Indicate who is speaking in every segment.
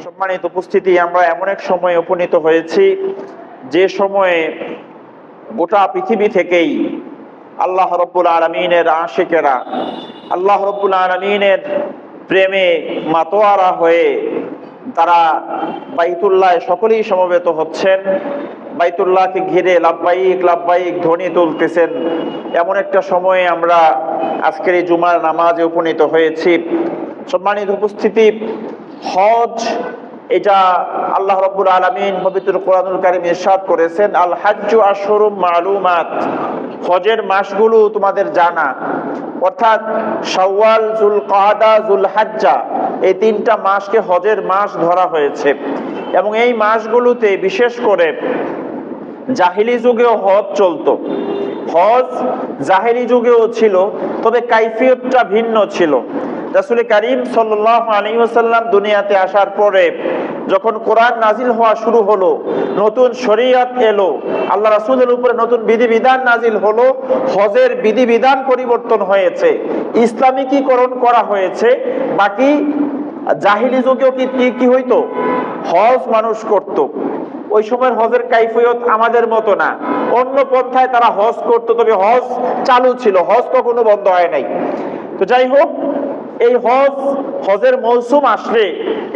Speaker 1: সম্মানিত উপস্থিতি, আমরা এমন এক সময়ে উপনীত হয়েছি যে সময়ে গোটা পৃথিবী থেকেই আল্লাহ রব্বুল আলামিনের আশিকেরা, আল্লাহ রব্বুল আলামিনের প্রেমে মাতোয়ারা হয়ে তারা বাইতুল্লাহ সকলেই সমবেত হচ্ছেন। বাইতুল্লাহকে ঘিরে লাব্বাইক লাব্বাইক ধ্বনি তুলতেছেন। এমন একটা সময়ে আমরা আজকের এই জুমার নামাজে উপনীত হয়েছি। সম্মানিত উপস্থিতি, হজ এটা আল্লাহ রাব্বুল আলামিন পবিত্র কোরআনুল কারীম ইরশাদ করেছেন, আল হাজ্জু আশহুরুম মালুমাত, হজের মাসগুলো তোমাদের জানা। অর্থাৎ শাওয়াল, যুলকাদা, যুলহাজ্জা এই তিনটা মাসকে হজের মাস ধরা হয়েছে। এবং এই মাসগুলোতে বিশেষ করে জাহিলি যুগেও হজ চলতো। হজ জাহিলি যুগেও ছিল, তবে কাইফিয়তটা ভিন্ন ছিল। রাসূল কারীম সাল্লাল্লাহু আলাইহি ওয়াসাল্লাম দুনিয়াতে আসার পরে যখন কোরআন নাজিল হওয়া শুরু হলো, নতুন শরীয়ত এলো, আল্লাহ রাসূলের উপরে নতুন বিধিবিধান নাজিল হলো, হজের বিধিবিধান পরিবর্তন হয়েছে, ইসলামিকীকরণ করা হয়েছে। বাকি জাহিলি যুগেও কি হইতো? হজ মানুষ করত। ওই সময়ের হজের কাইফিয়ত আমাদের মতো না, অন্য পন্থায় তারা হজ করত, তবে হজ চালু ছিল, হজ কখনো বন্ধ হয় নাই। তো যাই হোক, এই হজের মৌসুম আসলে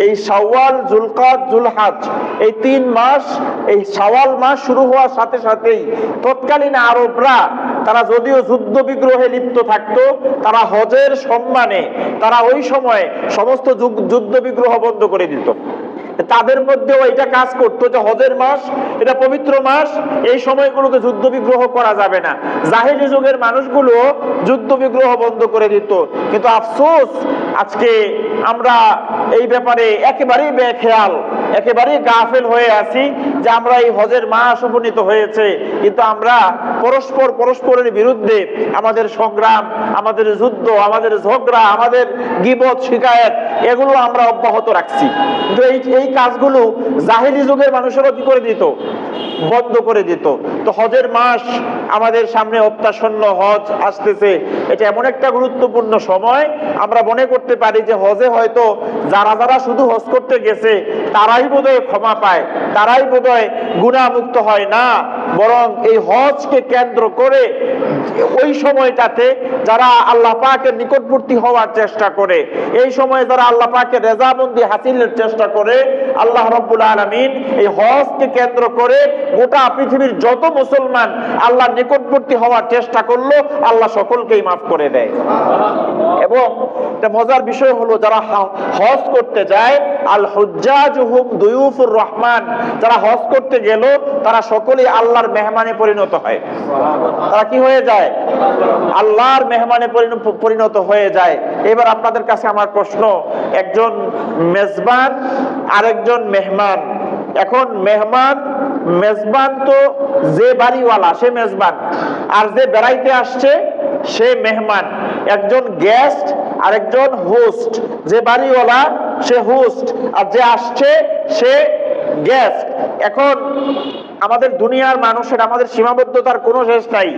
Speaker 1: এই শাওয়াল, যুলকাদ, যুলহাজ এই 3 মাস, এই শাওয়াল মাস শুরু হওয়ার সাথে সাথেই তৎকালীন আরবরা তারা যদিও যুদ্ধ বিগ্রহে লিপ্ত থাকতো, তারা হজের সম্মানে তারা ওই সময় সমস্ত যুদ্ধ বিগ্রহ বন্ধ করে দিত। তাদের মধ্যেও এটা কাজ করতো যে হজের মাস এটা পবিত্র মাস, এই সময়গুলোতে যুদ্ধ বিগ্রহ করা যাবে না। জাহিলি যুগের মানুষগুলো যুদ্ধ বিগ্রহ বন্ধ করে দিত। কিন্তু আফসোস, আজকে আমরা এই ব্যাপারে একেবারেই বেখেয়াল, একেবারেই গাফেল হয়ে আছি যে আমরা এই হজের মাস উপনীত হয়েছে, কিন্তু আমরা পরস্পরের বিরুদ্ধে আমাদের সংগ্রাম, আমাদের যুদ্ধ, আমাদের ঝগড়া, আমাদের গীবত, শিকায়েত এগুলো আমরা অব্যাহত রাখছি। কিন্তু এই কাজগুলো জাহিলি যুগের মানুষেরও কি করে দিত? বন্ধ করে দিত। তো হজের মাস আমাদের সামনে অত্যাসন্ন, হজ আসতেছে। এটা এমন একটা গুরুত্বপূর্ণ সময়, আমরা মনে করতে পারি যে হজে হয়তো যারা শুধু হজ করতে গেছে তারাই বোধহয় ক্ষমা পায়, তারাই বোধহয় গুনাহমুক্ত হয়। না, বরং এই হজকে কেন্দ্র করে ওই সময়টাতে যারা আল্লাহ পাকের নিকটবর্তী হওয়ার চেষ্টা করে, এই সময়ে যারা আল্লাহ পাকের রেজামন্দি হাসিলের চেষ্টা করে, আল্লাহ রাব্বুল আলামিন এই হজকে কেন্দ্র করে গোটা পৃথিবীর যত মুসলমান আল্লাহর নিকটবর্তী হওয়ার চেষ্টা করলো, আল্লাহ সকলকেই মাফ করে দেয়। এবং একটা মজার বিষয় হলো, যারা হজ করতে যায়, আল হুজ্জাজুহুম দুয়ুফুর রহমান, যারা হজ করতে গেল তারা সকলেই আল্লাহর মেহমানে পরিণত হয়। তারা কি হয়ে যায়? আল্লাহর মেহমানে পরিণত হয়ে যায়। এবার আপনাদের কাছে আমার প্রশ্ন, একজন মেজবান আরেকজন মেহমান। এখন মেজবান তো যে বাড়িওয়ালা সে মেজবান, আর যে বেড়াইতে আসছে সে মেহমান। একজন গেস্ট আরেকজন হোস্ট, যে বাড়িওয়ালা সে হোস্ট, আর যে আসছে সে গেস্ট। এখন আমাদের দুনিয়ার মানুষের, আমাদের সীমাবদ্ধতার কোনো শেষ নাই,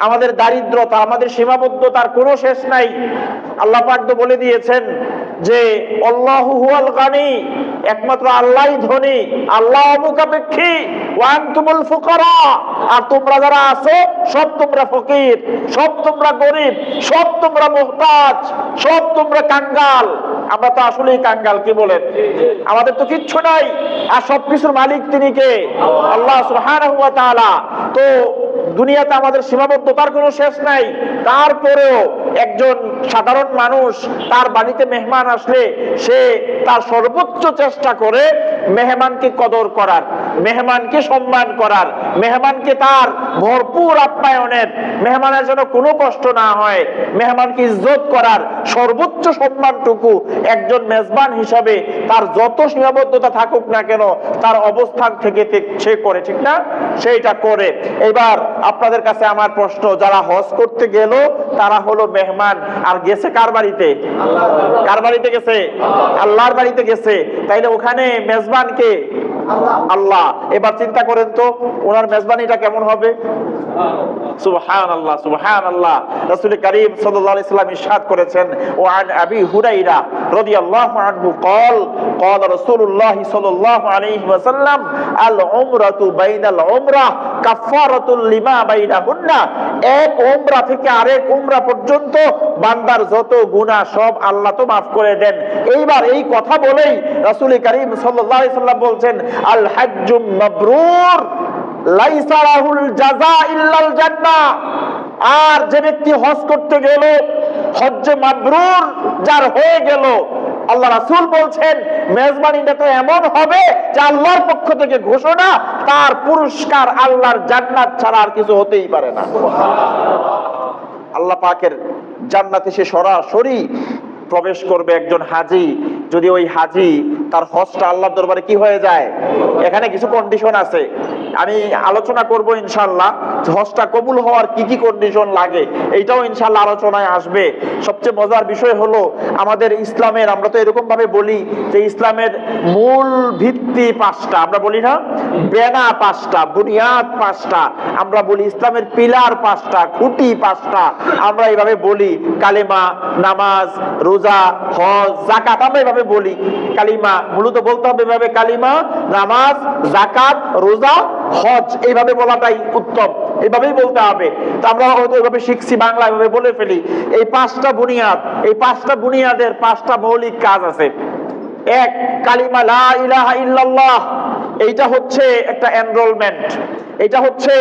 Speaker 1: আমাদের দারিদ্রতা, আমাদের সীমাবদ্ধতার কোনো শেষ নাই। আল্লাহ পাক তো বলে দিয়েছেন যে আল্লাহু হুয়াল গানি, একমাত্র আল্লাহই ধনী, আল্লাহ মুকাপেক্ষী, ওয়া আনতুমুল ফুকারা, আর তোমরা যারা আছো সব তোমরা ফকির, সব তোমরা গরিব, সব তোমরা মুহতাজ, সব তোমরা কাঙ্গাল। আমরা তো আসলেই কাঙ্গাল, কি বলেন? আমাদের তো কিচ্ছু নাই, আর সবকিছুর মালিক তিনি কে? আল্লাহ সুবহানাহু ওয়া তাআলা। তো দুনিয়াতে আমাদের সীমাবদ্ধতার কোনো শেষ নাই। তারপরেও একজন সাধারণ মানুষ তার বাড়িতে মেহমান আসলে সে তার সর্বোচ্চ চেষ্টা করে মেহমানকে কদর করার, মেহমানকে সম্মান করার, মেহমানকে তার ভরপুর আপ্যায়নের, মেহমানের যেন কোনো কষ্ট না হয়, মেহমানকে ইজ্জত করার সর্বোচ্চ সম্মানটুকু একজন মেজবান হিসাবে তার যত সীমাবদ্ধতা থাকুক না কেন তার অবস্থান থেকে সে করে, ঠিক না? সেইটা করে। এবার আপনাদের কাছে আমার প্রশ্ন, যারা হজ করতে গেল তারা হলো মেহমান, আর গেছে কার বাড়িতে? কার বাড়িতে গেছে? আল্লাহর বাড়িতে গেছে। তাইলে ওখানে মেজবানকে আল্লাহ। এবার চিন্তা করেন তো ওনার মেজবানিটা কেমন হবে। সুবহানাল্লাহ, সুবহানাল্লাহ। রাসূল কারীম সাল্লাল্লাহু আলাইহি ওয়াসাল্লাম ইরশাদ করেছেন, ওয়া আন আবি হুরায়রা রাদিয়াল্লাহু আনহু قال قال رسول الله صلى الله عليه وسلم العمرة بين العمرة كفارة لما بينهن। এক উমরা থেকে আরেক উমরা পর্যন্ত বান্দার যত গুনাহ সব আল্লাহ তো মাফ করে দেন। এইবার এই কথা বলেই রাসূল কারীম সাল্লাল্লাহু আলাইহি ওয়াসাল্লাম বলছেন, আল হাজ্জুম মাবরুর লাইসা লাহুল জাযা ইল্লাল জান্নাহ। আর যে ব্যক্তি হজ করতে গেল, হজ্জে মাবরুর যার হয়ে গেল, আল্লাহ রাসূল বলছেন মেজবানিটা তো এমন হবে যে আল্লাহর পক্ষ থেকে ঘোষণা, তার পুরস্কার আল্লাহর জান্নাত ছাড়া আর কিছু হতেই পারে না। আল্লাহ পাকের জান্নাতে সে সরাসরি প্রবেশ করবে একজন হাজী, যদি ওই হাজী তার হজটা আল্লাহর দরবারে কি হয়ে যায়। এখানে কিছু কন্ডিশন আছে, আমি আলোচনা করব ইনশাআল্লাহ। হজটা কবুল হওয়ার কি কি কন্ডিশন লাগে এইটাও ইনশাআল্লাহ আলোচনায় আসবে। সবচেয়ে মজার বিষয় হলো আমাদের ইসলামের, আমরা তো এরকম ভাবে বলি যে ইসলামের মূল ভিত্তি পাঁচটা, আমরা বলি না বেনা পাঁচটা, বুনিয়াদ পাঁচটা, আমরা বলি ইসলামের পিলার পাঁচটা, খুঁটি পাঁচটা, আমরা এইভাবে বলি কালেমা, নামাজ, রোজা, হজ, যাকাত, আমরা এইভাবে বলি। কালিমা মূলত বলতে হবে এভাবে, কালিমা, নামাজ, যাকাত, রোজা, হজ, এইভাবে বলাটাই উত্তম, এইভাবেই বলতে হবে। তো আমরা হয়তো এইভাবে শিখছি, বাংলা এইভাবে বলে ফেলি। এই পাঁচটা বুনিয়াদ, এই পাঁচটা বুনিয়াদের পাঁচটা মৌলিক কাজ আছে। এক, কালিমা লা ইলাহা ইল্লাল্লাহ, এইটা হচ্ছে একটা এনরোলমেন্ট, এটা হচ্ছে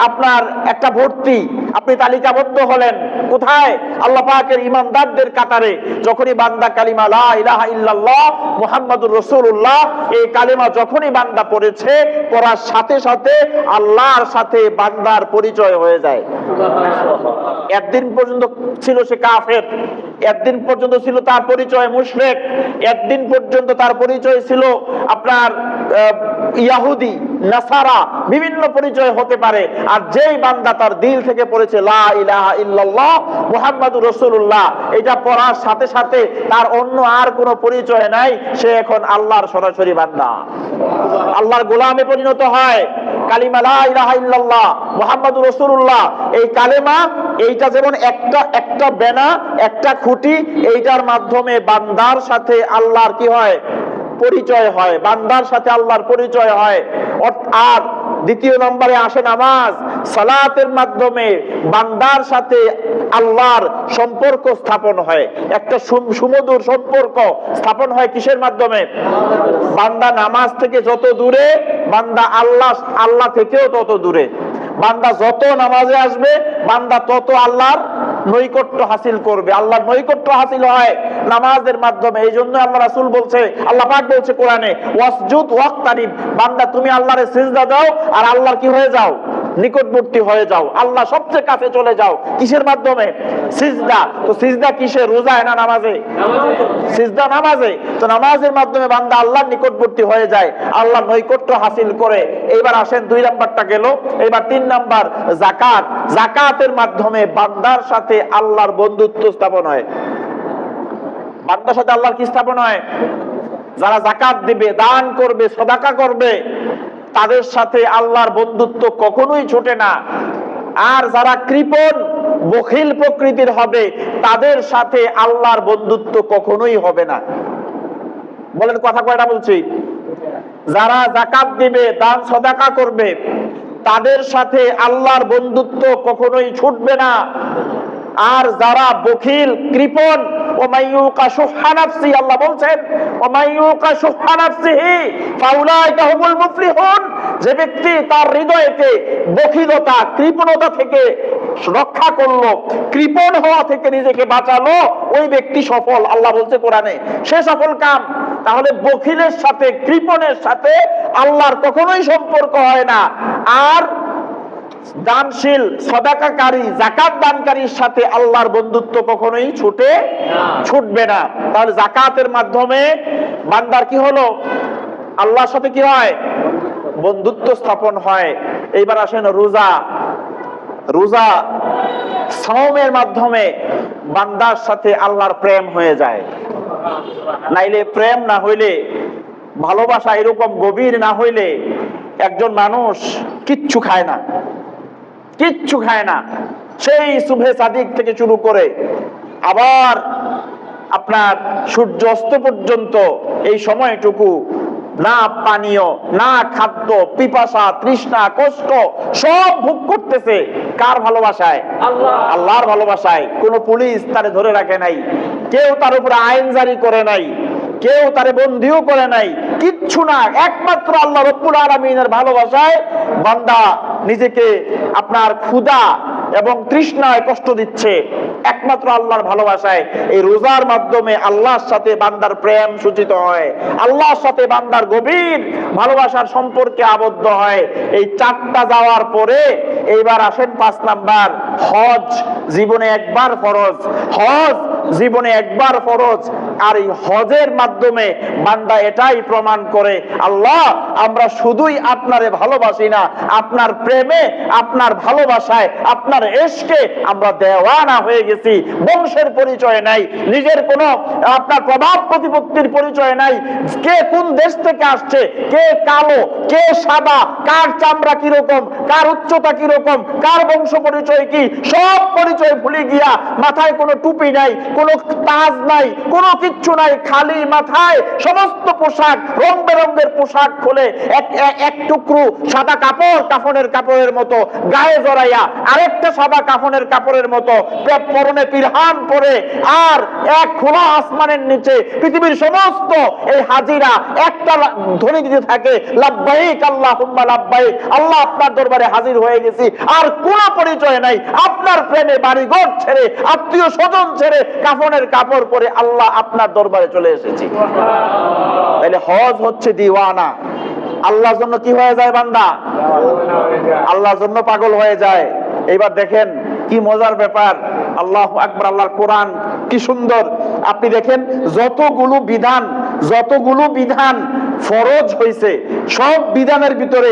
Speaker 1: আপনার একটা ভর্তি। আপনি তালিকাবদ্ধ হলেন কোথায়? আল্লাহ পাকের ঈমানদারদের কাতারে। যখনই বান্দা কালিমা লা ইলাহা ইল্লাল্লাহ মুহাম্মাদুর রাসূলুল্লাহ এই কালিমা যখনই বান্দা পড়েছে, পড়ার সাথে সাথে আল্লাহর সাথে বান্দার পরিচয় হয়ে যায়। একদিন পর্যন্ত ছিল সে কাফের, একদিন পর্যন্ত ছিল তার পরিচয় মুশরিক, একদিন পর্যন্ত তার পরিচয় ছিল আপনার ইহুদি, নাসারা, বিভিন্ন পরিচয় হতে পারে। আর যেই বান্দা তার দিল থেকে পড়েছে লা ইলাহা ইল্লাল্লাহ মুহাম্মাদুর রাসূলুল্লাহ, এটা পড়ার সাথে সাথে তার অন্য আর কোনো পরিচয় নাই, সে এখন আল্লাহর সরাসরি বান্দা, আল্লাহর গোলামে পরিণত হয়। কালিমা লা ইলাহা ইল্লাল্লাহ মুহাম্মাদুর রাসূলুল্লাহ, এই কালেমা, এইটা যেমন একটা বেনা, একটা খুঁটি, এইটার মাধ্যমে বান্দার সাথে আল্লাহর কি হয়? পরিচয় হয়, বান্দার সাথে আল্লাহর পরিচয় হয়। আর দ্বিতীয় নম্বরে আসে নামাজ। সালাতের মাধ্যমে বান্দার সাথে আল্লাহর সম্পর্ক স্থাপন হয়, একটা সুমধুর সম্পর্ক স্থাপন হয়। কিসের মাধ্যমে? বান্দা নামাজ থেকে যত দূরে, বান্দা আল্লাহ থেকেও তত দূরে। বান্দা যত নামাজে আসবে, বান্দা তত আল্লাহর নৈকট্য হাসিল করবে। আল্লাহর নৈকট্য হাসিল হয় নামাজের মাধ্যমে। এই জন্য আল্লাহ রাসূল বলছে, আল্লাহ পাক বলছে কোরআনে, ওয়াসজুদ ওয়াক্তারিব, বান্দা তুমি আল্লাহরে সিজদা দাও আর আল্লাহর কি হয়ে যাও? নিকটবর্তী হয়ে যাও, আল্লাহ সবচেয়ে কাছে চলে যাও। কিসের মাধ্যমে? সিজদা। তো সিজদা কিসে? রোজায় না নামাজে? সিজদা নামাজে। তো নামাজের মাধ্যমে বান্দা আল্লাহর নিকটবর্তী হয়ে যায়, আল্লাহর নৈকট্য হাসিল করে। এইবার আসেন, 2 নাম্বারটা গেল, এবার 3 নাম্বার যাকাত। যাকাতের মাধ্যমে বান্দার সাথে আল্লাহর বন্ধুত্ব স্থাপন হয়। বান্দার সাথে আল্লাহর কি স্থাপন হয়? যারা যাকাত দিবে, দান করবে, সদাকা করবে, তাদের সাথে আল্লাহর বন্ধুত্ব কখনোই ছোটে না। আর যারা কৃপণ, বখিল প্রকৃতির হবে, তাদের সাথে আল্লাহর বন্ধুত্ব কখনোই হবে না। বলেন কথা কয়টা বলছি? যারা যাকাত দিবে, দান সদাকা করবে, তাদের সাথে আল্লাহর বন্ধুত্ব কখনোই ছুটবে না। আর যারা বখিল, কৃপণ, ওমাইয়ুকা শুহা নাফসি, আল্লাহ বলছেন ওমাইয়ুকা শুহা নাফসিহি ফাউলাইকা হুমুল মুফলিহুন, যে ব্যক্তি তার হৃদয়কে বখিলতা, কৃপণতা থেকে রক্ষা করলো, কৃপণ হওয়া থেকে নিজেকে বাঁচালো, ওই ব্যক্তি সফল। আল্লাহ বলছে কোরআনে, সে সফল কাম। তাহলে বখিলের সাথে, কৃপণের সাথে আল্লাহর কখনোই সম্পর্ক হয় না। আর দানশীল, সদাকাকারী, যাকাত দানকারীর সাথে আল্লাহর বন্ধুত্ব কখনোই ছুটবে না। তাহলে যাকাতের মাধ্যমে বান্দার কি হলো? আল্লাহর সাথে কি হয়? বন্ধুত্ব স্থাপন হয়। এইবার আসেন রোজা। রোজা, সাওমের মাধ্যমে বান্দার সাথে আল্লাহর প্রেম হয়ে যায়। নাইলে প্রেম না হইলে ভালোবাসা এরকম গভীর না হইলে একজন মানুষ কিচ্ছু খায় না, কিচ্ছু খায় না। সেই সুবহে সাদিক থেকে শুরু করে আবার আপনার সূর্য অস্ত পর্যন্ত এই সময়টুকু না পানীয়, না খাদ্য, পিপাসা, তৃষ্ণা, কষ্ট সব ভোগ করতেছে। কার ভালোবাসায়? আল্লাহর ভালোবাসায়। কোন পুলিশ তারে ধরে রাখে নাই, কেউ তার উপরে আইন জারি করে নাই, কেউ তারে বন্দিও করে নাই, কিচ্ছু না। একমাত্র আল্লাহ রব্বুল আলামিনের ভালোবাসায় বান্দা নিজেকে আপনার ক্ষুধা এবং তৃষ্ণায় কষ্ট দিচ্ছে, একমাত্র আল্লাহর ভালোবাসায়। এই রোজার মাধ্যমে আল্লাহর সাথে বান্দার প্রেম সূচিত হয়, আল্লাহর সাথে বান্দার গভীর ভালোবাসার সম্পর্কে আবদ্ধ হয়। এই চারটা যাওয়ার পরে এইবার আসেন 5 নাম্বার, হজ। জীবনে একবার ফরজ, হজ জীবনে একবার ফরজ। আর এই হজের মাধ্যমে বান্দা এটাই প্রমাণ করে, আল্লাহ আমরা শুধুই আপনারে ভালোবাসি না, আপনার প্রেমে, আপনার ভালোবাসায়, আপনার ইশকে আমরা দেওয়ানা হয়ে গেছি। বংশের পরিচয় নাই, নিজের কোনো আপনার প্রভাব প্রতিপত্তির পরিচয় নাই, কে কোন দেশ থেকে আসছে, কে কালো, কে সাদা, কার চামড়া কিরকম, কার উচ্চতা কিরকম, কার বংশ পরিচয় কি, সব পরিচয় ভুলে গিয়া মাথায় কোনো টুপি নাই, কোনো তাজ নাই, কোনো কিচ্ছু নাই, খালি মাথায় সমস্ত পোশাক, রং বেরঙের পোশাক খুলে এক টুকরো সাদা কাপড়, কাফনের কাপড়ের মতো গায়ে জড়াইয়া আরেকটা সাদা কাফনের কাপড়ের মতো পরনে পিরহান পরে, আর এক খোলা আসমানের নিচে পৃথিবীর সমস্ত এই হাজিরা একটা ধ্বনি দিতে থাকে, লাব্বাইক আল্লাহুম্মা লাব্বাইক, আল্লাহ আপনার দরবারে হাজির হয়ে গেছি। আর কোনো পরিচয় নাই, আপনার প্রেমে বাড়িঘর ছেড়ে, আত্মীয় স্বজন ছেড়ে, কাফনের কাপড় পরে আল্লাহ আপনার দরবারে চলে এসেছি। তাহলে হজ হচ্ছে দিওয়ানা। আল্লাহর জন্য কি হয়ে যায় বান্দা? আল্লাহর জন্য পাগল হয়ে যায়। এবার দেখেন কি মজার ব্যাপার, আল্লাহু আকবার। আল্লাহর কোরআন কি সুন্দর। আপনি দেখেন যতগুলো বিধান ফরজ হয়েছে, সব বিধানের ভিতরে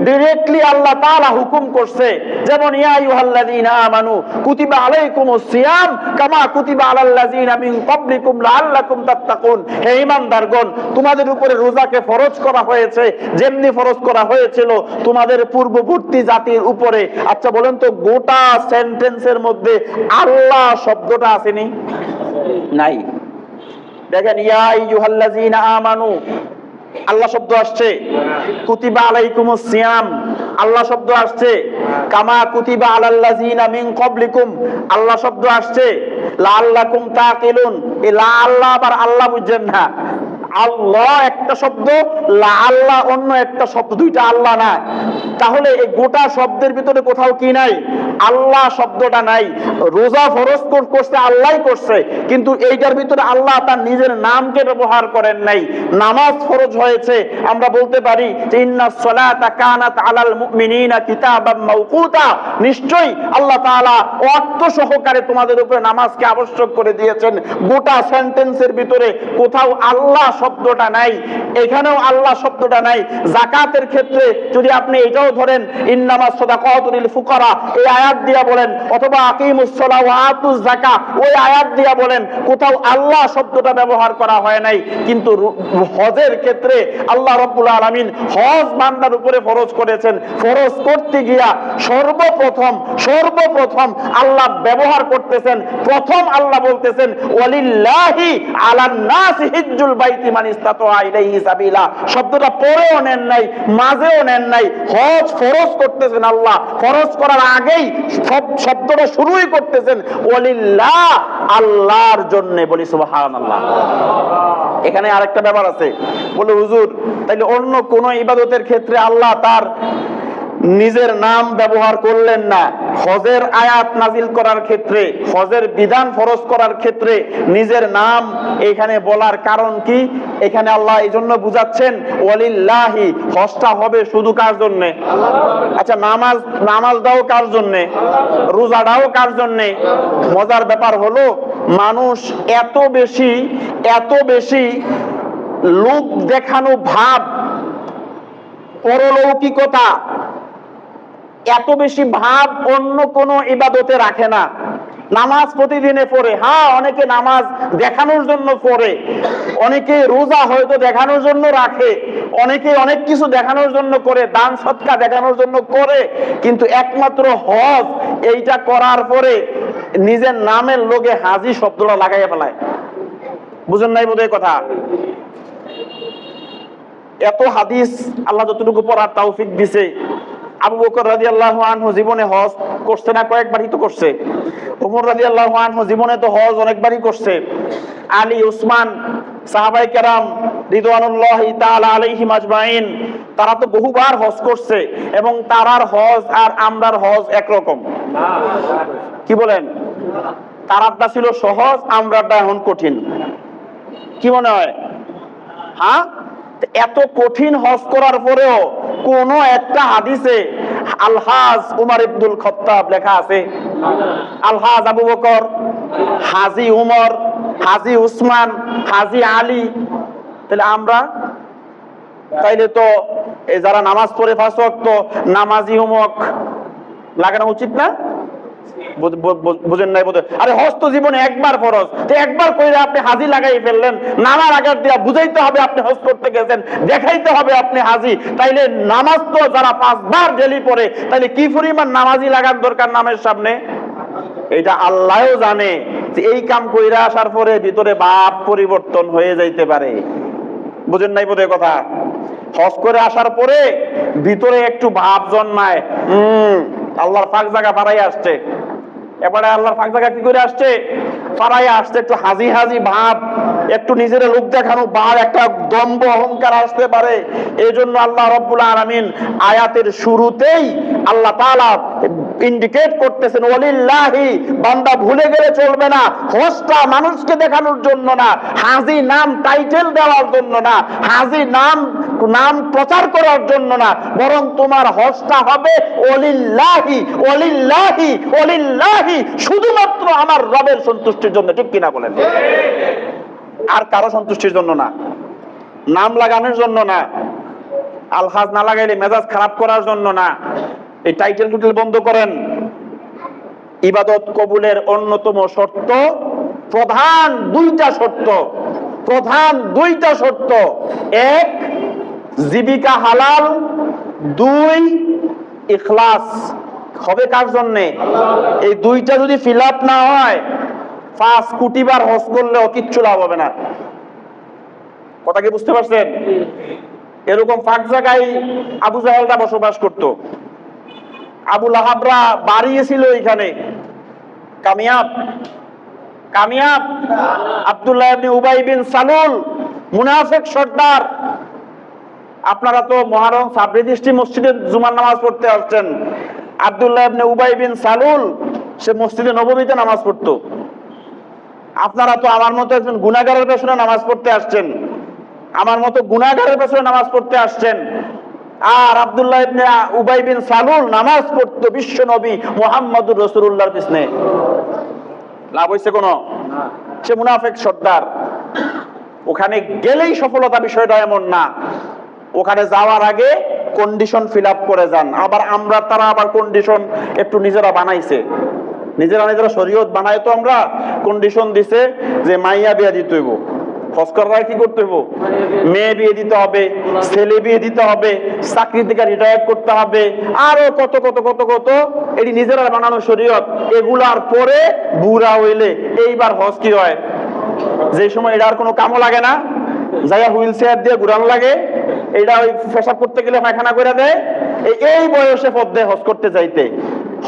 Speaker 1: ডিরেক্টলি আল্লাহ তাআলা হুকুম করছে। যেমন ইয়া আইয়ুহাল্লাযীনা আমানু কুতিবা আলাইকুমুস সিয়াম কামা কুতিবা আলাল্লাযীনা মিন ক্বাবলিকুম লাআল্লাকুম তাত্তাকুন। হে ঈমানদারগণ, তোমাদের উপরে রোজাকে ফরজ করা হয়েছে যেমনি ফরজ করা হয়েছিল তোমাদের পূর্ববর্তী জাতির উপরে। আচ্ছা বলেন তো, গোটা সেন্টেন্সের মধ্যে আল্লাহ শব্দটা আসেনি? নাই। দেখেন ইয়া আইয়ুহাল্লাযীনা আমানু আল্লাহ শব্দ আসছে, কুতিবা আলাইকুমুস সিয়াম আল্লাহ শব্দ আসছে, কামা কুতিবা আলাল্লাযীনা মিন ক্বাবলিকুম আল্লাহ শব্দ আসছে, লাআল্লাকুম তাকিলুন। এই লা আল্লাহ আবার আল্লাহ বুঝছেন না, আল্লাহ একটা শব্দ, লা আল্লাহ অন্য একটা শব্দ, দুইটা আল্লাহ না। তাহলে এই গোটা শব্দের ভিতরে কোথাও কি নাই? আল্লাহ শব্দটা নাই। রোজা ফরজ করছে আল্লাহই করছে, কিন্তু এইটার ভিতরে আল্লাহ তার নিজের নামকে ব্যবহার করেন নাই। নামাজ ফরজ হয়েছে, আমরা বলতে পারি যে ইন্নাস সালাতা কানাত আলাল মুমিনিনা কিতাবাম মাওকুতা, নিশ্চয়ই আল্লাহ তাআলা অর্থ সহকারে তোমাদের উপরে নামাজকে আবশ্যক করে দিয়েছেন। গোটা সেন্টেন্সের ভিতরে কোথাও আল্লাহ শব্দটা নাই, এখানেও আল্লাহ শব্দটা নাই। যাকাতের ক্ষেত্রে যদি আপনি এটাও ধরেন, ইন্নামাস সাদাকাতু লিল ফুকারা, এই আয়াত দিয়া বলেন, অথবা আকিমুস সালাহ ওয়া আতুজ যাকাত, ওই আয়াত দিয়া বলেন, কোথাও আল্লাহ শব্দটা ব্যবহার করা হয় নাই। কিন্তু হজের ক্ষেত্রে আল্লাহ রাব্বুল আলামিন হজ বান্দার উপরে ফরজ করেছেন। ফরজ করতে গিয়া সর্বপ্রথম আল্লাহ ব্যবহার করতেছেন, প্রথম আল্লাহ বলতেছেন ওয়ালিল্লাহি আলান নাসি হিজ্জুল বাইতি মান ইসতাতা ইলাইহি সাবিলা। শব্দটা পরেও নেন নাই, মাঝেও নেন নাই। হজ ফরজ করতেছেন আল্লাহ, ফরজ করার আগেই শব্দটা শুরুই করতেছেন ওয়ালিল্লাহ, আল্লাহর জন্য। বলি সুবহানাল্লাহ। এখানে আরেকটা ব্যাপার আছে, বলে হুজুর তাইলে অন্য কোন ইবাদতের ক্ষেত্রে আল্লাহ তার নিজের নাম ব্যবহার করলেন না, হজের আয়াত নাজিল করার ক্ষেত্রে, হজের বিধান ফরজ করার ক্ষেত্রে নিজের নাম এখানে বলার কারণ কি? এখানে আল্লাহ এই জন্য বুঝাচ্ছেন ওয়ালিল্লাহি, হজটা হবে শুধু কার জন্য? আচ্ছা নামাজটাও কার জন্য? রোজাটাও কার জন্য? মজার ব্যাপার হলো, মানুষ এত বেশি লোক দেখানো ভাব, পরলৌকিকতা, এত বেশি ভাব অন্য কোন ইবাদতে রাখে না।
Speaker 2: নামাজ প্রতিদিনে পড়ে, হ্যাঁ অনেকে নামাজ দেখানোর জন্য পড়ে, অনেকে রোজা হয়তো দেখানোর জন্য রাখে, অনেকে অনেক কিছু দেখানোর জন্য করে, দান সৎকা দেখানোর জন্য করে, কিন্তু একমাত্র হজ এইটা করার পরে নিজের নামের লোকে হাজি শব্দটা লাগাইয়া ফেলায়। বুঝেন নাই বোধহয় কথা? এত হাদিস আল্লাহ যতটুকু পড়ার তৌফিক দিছে। আবু বকর রাদিয়াল্লাহু আনহু জীবনে হজ করছে না? কয়েকবারই তো করছে। ওমর রাদিয়াল্লাহু আনহু জীবনে তো হজ অনেকবারই করছে। আলী, উসমান, সাহাবায়ে কেরাম রিদওয়ানুল্লাহি তাআলা আলাইহিম আজমাইন, তারা তো বহুবার হজ করছে, এবং তারার হজ আর আমরার হজ একরকম না। কি বলেন? তারারটা ছিল সহজ, আমরারটা এখন কঠিন। কি মনে হয়? হ্যাঁ, এত কঠিন হজ করার পরেও কোন একটা হাদিসে আলহাজ উমর ইবনুল খাত্তাব লেখা আছে? আলহাজ আবু বকর, হাজি উমর, হাজি উসমান, হাজি আলী। তাহলে আমরা, তাইলে তো এই যারা নামাজ পড়ে 5 ওয়াক্ত নামাজি উমক লাগানো উচিত না? বুঝেন নাই বোধ? আরে হজ তো জীবনে একবার ফরজ, তো একবার কইরা আপনি হাজি লাগাই ফেললেন, নামার আগে দিয়া বুঝাইতে হবে আপনি হজ করতে গেছেন, দেখাইতে হবে আপনি হাজি। তাইলে নামাজ তো যারা 5 বার ডেলি পড়ে, তাইলে কি পরিমাণ নামাজি লাগার দরকার নামের সামনে? এটা আল্লাহও জানে যে এই কাম কইরা আসার পরে ভিতরে ভাব পরিবর্তন হয়ে যাইতে পারে। বুঝেন নাই বোধহয় কথা? হজ করে আসার পরে ভিতরে একটু ভাব জন্মায়, আল্লাহর পাক জায়গা পারাই আসছে। এবারে আল্লাহর পাক জায়গা কি করে আসছে? পারাই আসছে। একটু হাজি হাজি ভাব, একটু নিজের লোক দেখানো ভাব, একটা দম্ভ অহংকার আসতে পারে। এই জন্য আল্লাহ রাব্বুল আলামিন আয়াতের শুরুতেই আল্লাহ তাআলা ইন্ডিকেট করতেছেন, ওয়ালিল্লাহি, বান্দা ভুলে গেলে চলবে না, হজটা মানুষকে দেখানোর জন্য না, হাজি নাম টাইটেল দেওয়ার জন্য না, হাজি নাম প্রচার করার জন্য না, বরং তোমার হজটা হবে ওয়ালিল্লাহি ওয়ালিল্লাহি ওয়ালিল্লাহি, শুধুমাত্র আমার রবের সন্তুষ্টির জন্য। ঠিক কিনা বলেন? আর কারো সন্তুষ্টির জন্য না, নাম লাগানোর জন্য না, আলহাজ না লাগাইলে মেজাজ খারাপ করার জন্য না। এই টাইটেল টুটেল বন্ধ করেন। ইবাদত কবুলের অন্যতম শর্ত, প্রধান দুইটা শর্ত। এক, জীবিকা হালাল। 2, ইখলাস। হবে কার জন্য? এই দুইটা যদি ফিল আপ না হয়, 5 কোটি বার হজ করলেও কিচ্ছু লাভ হবে না। কথা কি বুঝতে পারছেন? এরকম ফাঁক জায়গায় আবু জাহেলরা বসবাস করত। আবু লাহাবরা বাড়িয়েছিল এখানে। কামিয়াব আব্দুল্লাহ ইবনে উবাই বিন সালুল, মুনাফিক সর্দার। আপনারা তো মহারম সাবরি দৃষ্টি মসজিদে জুমার নামাজ পড়তে আসছেন। আব্দুল্লাহ ইবনে উবাই বিন সালুল সে মসজিদে নববীতে নামাজ পড়তো। আপনারা তো আমার মতো একজন গুনাহগারের পেছনে নামাজ পড়তে আসছেন, আমার মতো গুনাহগারের পেছনে নামাজ পড়তে আসছেন। আর আব্দুল্লাহ ইবনে উবাই বিন সালুল নামাজ পড়তো বিশ্ব নবী মুহাম্মদুর রাসূলুল্লাহর পিছনে। লাভ হইছে কোন? সে মুনাফিক সর্দার। ওখানে গেলেই সফলতা বিষয়টা এমন না, ওখানে যাওয়ার আগে কন্ডিশন ফিল আপ করে যান। তারা আবার কন্ডিশন একটু নিজেরা বানাইছে, নিজেরা শরীয়ত বানায়। তো আমরা কন্ডিশন দিছে যে মাইয়া বিয়া দিতে হইব, ফসকাররা কি করতে হইব, মেয়ে বিয়ে দিতে হবে, ছেলে বিয়ে দিতে হবে, চাকরি থেকে রিটায়ার করতে হবে, আরো কত কত কত কত এটি নিজেরা বানানো শরীয়ত। এগুলার পরে বুড়া হইলে এইবার হজ কি হয়, যে সময় এটার কোনো কামও লাগে না, যাইয়া হুইল চেয়ার দিয়ে ঘুরানো লাগে, এটা ওই পেশাব করতে গেলে পায়খানা করে দেয়। এই বয়সে পদ্মে হজ করতে যাইতে।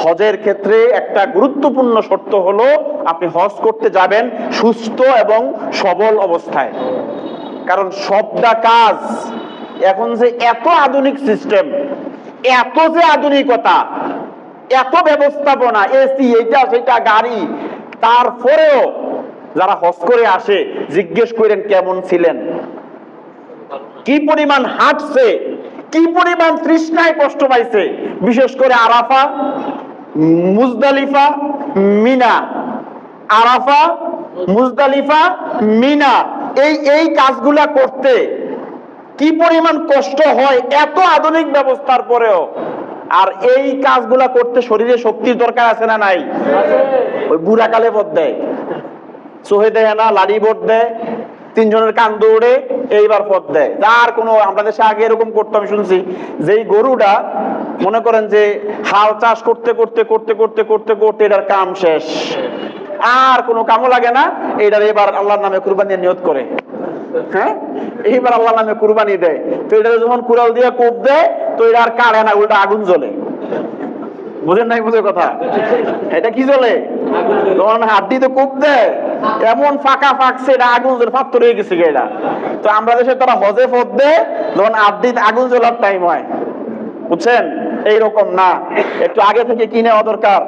Speaker 2: হজের ক্ষেত্রে একটা গুরুত্বপূর্ণ শর্ত হলো আপনি হজ করতে যাবেন সুস্থ এবং সবল অবস্থায়। কারণ সবটা কাজ এখন যে এত আধুনিক সিস্টেম, এত যে আধুনিকতা, এত ব্যবস্থাপনা, এসি, এটা সেটা গাড়ি, তারপরেও যারা হজ করে আসে জিজ্ঞেস করেন কেমন ছিলেন, কি পরিমাণ হাঁটছে, কি পরিমাণ তৃষ্ণায় কষ্ট পাইছে। বিশেষ করে আরাফা, মুজদালিফা, মিনা, আরাফা, মুজদালিফা, মিনা, এই কাজগুলা করতে কি পরিমাণ কষ্ট হয় এত আধুনিক ব্যবস্থার পরেও। আর এই কাজগুলা করতে শরীরে শক্তির দরকার আছে না নাই? ওই বুড়া কালে ভোট দেয়, সোহে দেয় না, লাড়ি ভোট দেয়, 3 জনের কান দৌড়ে এইবার পথ দেয়। তার কোনো, আমরা দেশে আগে এরকম করতে আমি শুনছি, যেই গরুটা মনে করেন যে হাল চাষ করতে করতে করতে করতে করতে করতে এটার কাম শেষ, আর কোনো কামও লাগে না, এটার এবার আল্লাহর নামে কুরবানির নিয়ত করে, হ্যাঁ এইবার আল্লাহর নামে কুরবানি দেয়। তো এটা যখন কুড়াল দিয়ে কোপ দেয় তো এটা আর কাড়ে না, উল্টা আগুন জ্বলে। বুঝেন নাই বুঝে কথা? এটা কি জ্বলে? তখন হাড্ডি তো কোপ দেয়, এমন ফাঁকা ফাঁকছে এটা আগুন জ্বলে পাথর হয়ে গেছে এটা। তো আমরা দেশে তারা হজে ফদ দেয় যখন হাড্ডি আগুন জ্বলার টাইম হয়, বুঝছেন? এইরকম না, একটু আগে থেকে কি নেওয়া দরকার,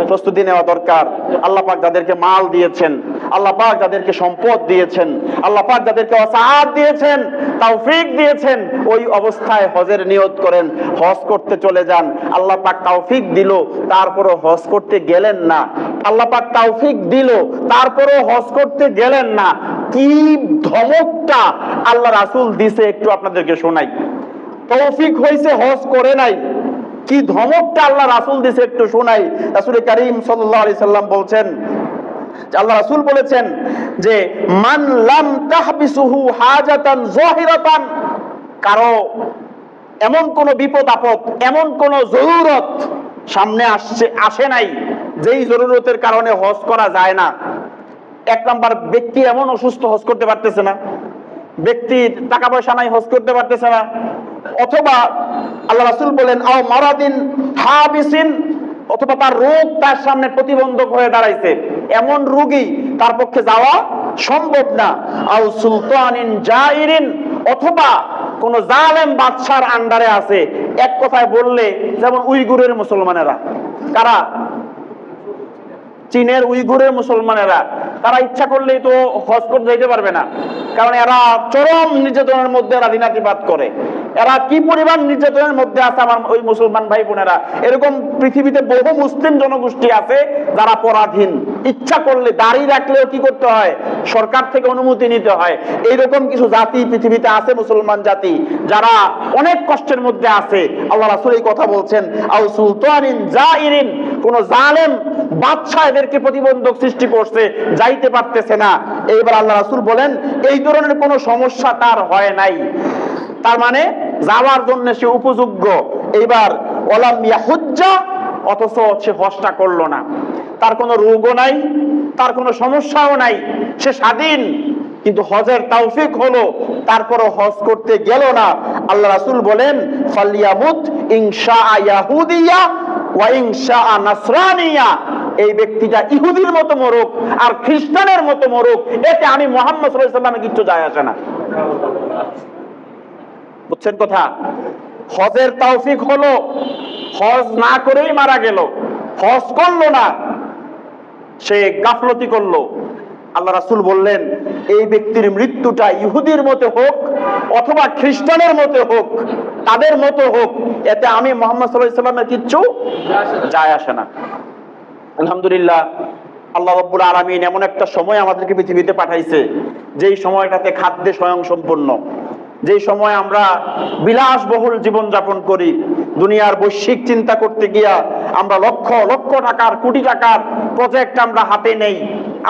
Speaker 2: প্রস্তুতি নেওয়া দরকার। আল্লাহ পাক যাদেরকে মাল দিয়েছেন, আল্লাহ পাক যাদেরকে সম্পদ দিয়েছেন, আল্লাহ পাক যাদেরকে ওয়াসাআত দিয়েছেন, তৌফিক দিয়েছেন, ওই অবস্থায় হজের নিয়ত করেন, হজ করতে চলে যান। আল্লাহ পাক তৌফিক দিল, তারপরও হজ করতে গেলেন না। আল্লাহ পাক তৌফিক দিল, তারপরও হজ করতে গেলেন না। কি ধমকটা আল্লাহ রাসূল দিছে একটু আপনাদেরকে শোনাই। তৌফিক হয়েছে, হজ করে নাই, কি ধমকটা আল্লাহ রাসূল দিছে একটু শোনাই। রাসূল কারীম সাল্লাল্লাহু আলাইহি সাল্লাম বলছেন, আল্লাহ রাসূল বলেছেন যে মান লাম তাহবিসুহু হাজাতান যাহিরাতান, কারো এমন কোন বিপদ আপদ, এমন কোন জরুরত সামনে আসে নাই যেই জরুরতের কারণে হজ করা যায় না। 1 নাম্বার, ব্যক্তি এমন অসুস্থ হজ করতে পারতেছে না, ব্যক্তির টাকা পয়সা নাই হজ করতে পারতেছে না, অথবা আল্লাহ রাসূল বলেন আও মারাদিন হাবিসিন, অথবা তার রোগ তার সামনে প্রতিবন্ধক হয়ে দাঁড়াইছে, এমন রোগী তার পক্ষে যাওয়া সম্ভব না। আও সুলতানিন জাইরিন, অথবা কোন জালেম বাদশার আন্ডারে আছে। এক কথায় বললে যেমন উইগুরের মুসলমানেরা, কারা? চীনের উইগুরের মুসলমানেরা, তারা ইচ্ছা করলেই তো হজ করতে যাইতে পারবে না, কারণ এরা চরম নির্যাতনের মধ্যে এরা দিনাতিপাত করে। এরা কি পরিমাণ নির্যাতনের মধ্যে আছে আমার ওই মুসলমান ভাই বোনেরা। এরকম পৃথিবীতে বহু মুসলিম জনগোষ্ঠী আছে যারা পরাধীন, ইচ্ছা করলে দাড়ি রাখলেও কি করতে হয়, সরকার থেকে অনুমতি নিতে হয়। এইরকম কিছু জাতি পৃথিবীতে আছে, মুসলমান জাতি, যারা অনেক কষ্টের মধ্যে আছে। আল্লাহ রাসূল এই কথা বলছেন, আও সুলতানিন জাইরিন, কোন জালেম বাদশা এদেরকে প্রতিবন্ধক সৃষ্টি করছে, যাইতে পারতেছে না। এইবার আল্লাহ রাসূল বলেন এই ধরনের কোনো সমস্যা তার হয় নাই, তার মানে যাওয়ার জন্য সে উপযোগ্য। এইবার ওয়ালাম ইয়াহুজ্জা, অথচ সে হজটা করলো না, তার কোনো রোগও নাই, তার কোনো সমস্যাও নাই, সে স্বাধীন, কিন্তু হজের তৌফিক হলো, তারপরও হজ করতে গেল না। আল্লাহ রাসূল বলেন ফালিয়ামুত ইনশাআ ইয়াহুদিয়া ওয়া ইনশাআ নাসরানিয়া, এই ব্যক্তিটা ইহুদির মতো মরুক আর খ্রিস্টানের মতো মরুক, এতে আমি মুহাম্মদ সাল্লাল্লাহু আলাইহি ওয়াসাল্লামে কিচ্ছু যায় আসে না। বুঝছেন কথা? হজের তৌফিক হলো, হজ না করেই মারা গেল, হজ করলো না, সে গাফলতি করলো। আল্লাহ রাসূল বললেন এই ব্যক্তির মৃত্যুটা ইহুদির মতো হোক অথবা খ্রিস্টানের মতো হোক, তাদের মতো হোক, এতে আমি মুহাম্মদ সাল্লাল্লাহু আলাইহি ওয়াসাল্লামের কিচ্ছু যায় আসে না। আলহামদুলিল্লাহ, আল্লাহ রাব্বুল আলামিন এমন একটা সময় আমাদেরকে পৃথিবীতে পাঠাইছে, যেই সময়টাতে খাদ্যে স্বয়ংসম্পূর্ণ, যেই সময় আমরা বিলাসবহুল জীবন যাপন করি। দুনিয়ার বৈশ্বিক চিন্তা করতে গিয়া আমরা লক্ষ লক্ষ টাকার, কোটি টাকার প্রজেক্ট আমরা হাতে নেই,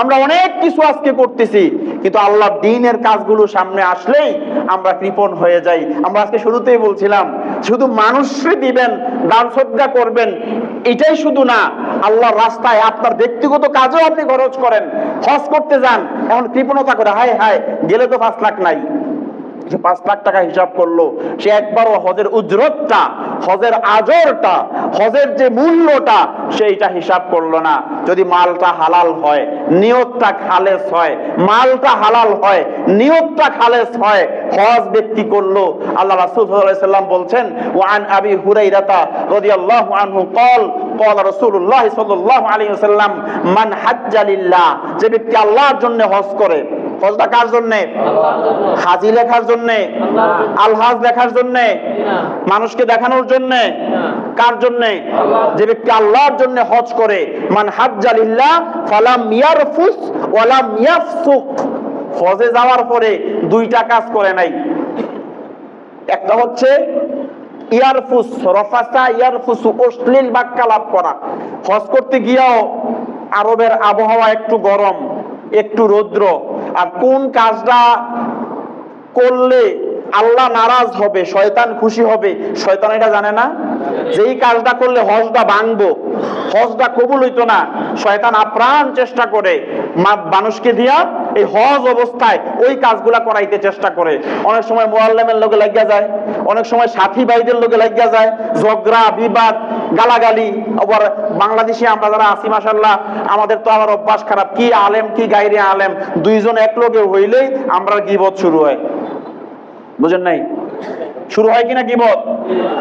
Speaker 2: আমরা অনেক কিছু আজকে করতেছি, কিন্তু আল্লাহর দ্বীনের কাজগুলো সামনে আসলেই আমরা কৃপণ হয়ে যাই। আমরা আজকে শুরুতেই বলছিলাম শুধু মানুষকে দিবেন, দান সদকা করবেন, এটাই শুধু না, আল্লাহর রাস্তায় আপনার ব্যক্তিগত কাজেও আপনি খরচ করেন। হজ করতে যান, এখন কৃপণতা করে হায় হায় গেলে তো 5 লাখ নাই, 5 লাখ টাকা হিসাব করলো, সে একবারও হজের উজরতটা, হজের আজরটা, হজের যে মূল্যটা সেইটা হিসাব করলো না। যদি মালটা হালাল হয়, নিয়তটা খালেস হয়, মালটা হালাল হয়, নিয়তটা খালেস হয়, হজ ব্যক্তি করলো। আল্লাহ রাসূল সাল্লাল্লাহু আলাইহি ওয়াসাল্লাম বলছেন ওয়ান আবি হুরাইরাতা রাদিয়াল্লাহু আনহু قال قال رسول الله সাল্লাল্লাহু আলাইহি ওয়াসাল্লাম মান হাজ্জা লিল্লাহ, যে ব্যক্তি আল্লাহর জন্য হজ করে, হজটা কার জন্য? হাজি লেখার জন্য, আলহাজ লেখার জন্য, মানুষকে দেখানোর জন্য, কার জন্য? যে ব্যক্তি আল্লাহর জন্য হজ করে, মান হাজ্জা লিল্লাহ ফালাম ইয়ারফুস ওয়ালাম ইয়াফসুক, হজে যাওয়ার পরে 2টা কাজ করে নাই। একটা হচ্ছে ইয়ারফুস, রফাসা ইয়ারফুসু, অশ্লীল বাক্যালাপ করা। হজ করতে গিয়েও আরবের আবহাওয়া একটু গরম, একটু রৌদ্র, আর কোন কাজটা করলে আল্লাহ নারাজ হবে, শয়তান খুশি হবে, শয়তান এটা জানে না। যেই কাজটা করলে হজটা ভাঙবো, হজটা কবুল হইতো না, শয়তান আপ্রাণ চেষ্টা করে মানুষকে দিয়া এই হজ অবস্থায় ওই কাজগুলা করাইতে চেষ্টা করে। অনেক সময় মুআল্লিমের লোকে লাগিয়া যায়, অনেক সময় সাথী ভাইদের লোকে লাগিয়া যায়, ঝগড়া বিবাদ গালাগালি। আবার বাংলাদেশে আমরা যারা আছি মাশাআল্লাহ, আমাদের তো আবার অভ্যাস খারাপ, কি আলেম কি গায়রে আলেম, দুইজন এক লগে হইলেই আমরা গীবত শুরু হয়। বুঝেন নাই? শুরু হয় কিনা গীবত?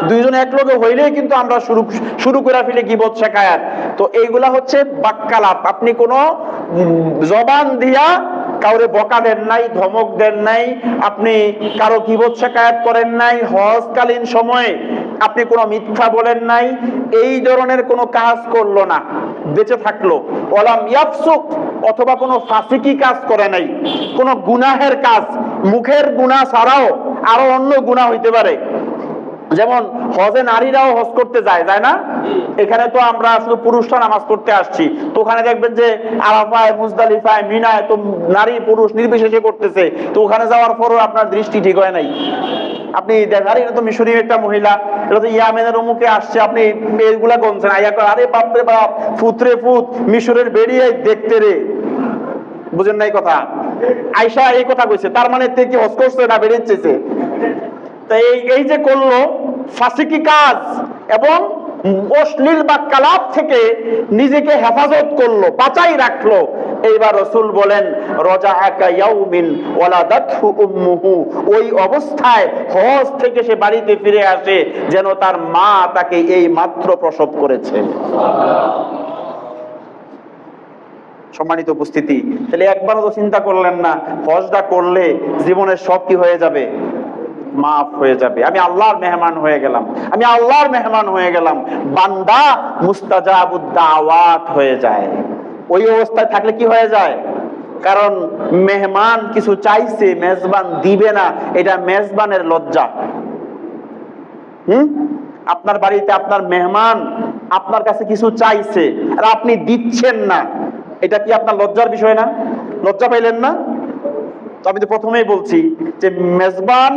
Speaker 2: দুইজন এক লগে হইলেই কিন্তু আমরা শুরু করে ফেলে গীবত শেখায়াত। তো এইগুলা হচ্ছে বাক্যালাপ। আপনি কোনো জবান দিয়া কাউরে বকা দেন নাই, ধমক দেন নাই, আপনি কারো গীবত শেখায়াত করেন নাই, হজকালীন সময়ে আপনি কোনো মিথ্যা বলেন নাই, এই ধরনের কোনো কাজ করলো না, বেঁচে থাকলো। ওয়ালাম ইয়াফসুক, অথবা কোনো ফাসিকি কাজ করে নাই, কোনো গুনাহের কাজ, মুখের গুনাহ ছাড়াও আরো অন্য গুনাহ হইতে পারে। যেমন হজে নারীরাও হজ করতে যায়, যায় না? এখানে তো আমরা শুধু পুরুষরা নামাজ পড়তে আসছি, তো ওখানে দেখবেন যে আরাফায়, মুজদালিফায়, মিনায় তো নারী পুরুষ নির্বিশেষে করতেছে। তো ওখানে যাওয়ার পরও আপনার দৃষ্টি ঠিক হয় নাই, আপনি দেখেন এটা তো মিশরীয় একটা মহিলা, এটা তো ইয়ামেনের অমুকে আসছে, আপনি এগুলা গনছেন, আইয়া করে আরে বাপ রে বাপ, ফুতরে ফুত, মিশরের বেরিয়ে দেখতে রে। বুঝেন নাই কথা? আয়সা এই কথা কইছে, তার মানে তে কি হজ করছে না বেরিয়েছে? এই যে করলো ফাসিকি কাজ এবং অশ্লীল বাক্যালাপ থেকে নিজেকে হেফাজত করলো, বাঁচাই রাখলো। এইবার রাসূল বলেন রাজাআকা ইয়াউমিন ওয়ালাদাতহু উম্মুহু, ওই অবস্থায় হজ থেকে সে বাড়িতে ফিরে আসে যেন তার মা তাকে এই মাত্র প্রসব করেছে। সম্মানিত উপস্থিতি, তাহলে একবারও তো চিন্তা করলেন না হজটা করলে জীবনের সব কি হয়ে যাবে? মাফ হয়ে যাবে। আমি আল্লাহর মেহমান হয়ে গেলাম, আমি আল্লাহর মেহমান হয়ে গেলাম। বান্দা মুস্তাজাবুদ দাওয়াত হয়ে যায়। ওই অবস্থায় থাকলে কি হয়ে যায়? কারণ মেহমান কিছু চাইছে, মেজবান দিবে না, এটা মেজবানের লজ্জা। আপনার বাড়িতে আপনার মেহমান আপনার কাছে কিছু চাইছে আর আপনি দিচ্ছেন না, এটা কি আপনার লজ্জার বিষয় না? লজ্জা পাইলেন না? তো আমি তো প্রথমেই বলছি যে মেজবান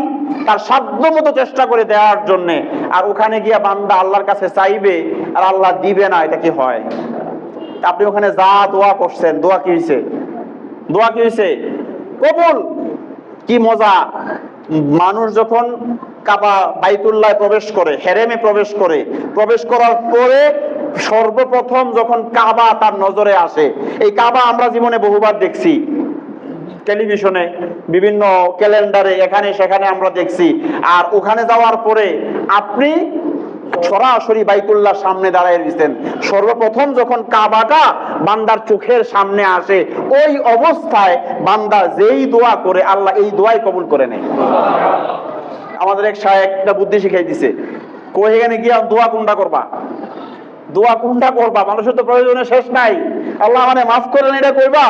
Speaker 2: তার সাধ্য মতো চেষ্টা করে দেওয়ার জন্য, আর ওখানে গিয়া বান্দা আল্লাহর কাছে চাইবে আর আল্লাহ দিবে না, এটা কি হয়? আপনি ওখানে যা দোয়া করছেন, দোয়া কি হয়েছে? দোয়া কি হয়েছে? কবুল। কি মজা! মানুষ যখন কাবা বাইতুল্লাহ প্রবেশ করে, হেরেমে প্রবেশ করার পরে সর্বপ্রথম যখন কাবা তার নজরে আসে, এই কাবা আমরা জীবনে বহুবার দেখছি, টেলিভিশনে, বিভিন্ন ক্যালেন্ডারে, এখানে সেখানে আমরা দেখছি। আর ওখানে যাওয়ার পরে আপনি সরাসরি বাইতুল্লাহ সামনে দাঁড়ায় দিচ্ছেন, সর্বপ্রথম যখন কাবাটা বান্দার চোখের সামনে আসে, ওই অবস্থায় বান্দা যেই দোয়া করে আল্লাহ এই দোয়াই কবুল করে নেয়। আমাদের এক শায়েখ একটা বুদ্ধি শিখাই দিছে, কই এখানে গিয়া দোয়া কোনটা করবা, দোয়া কোনটা করবা? মানুষের তো প্রয়োজনের শেষ নাই। আল্লাহ আমারে মাফ করেন এটা কইবা,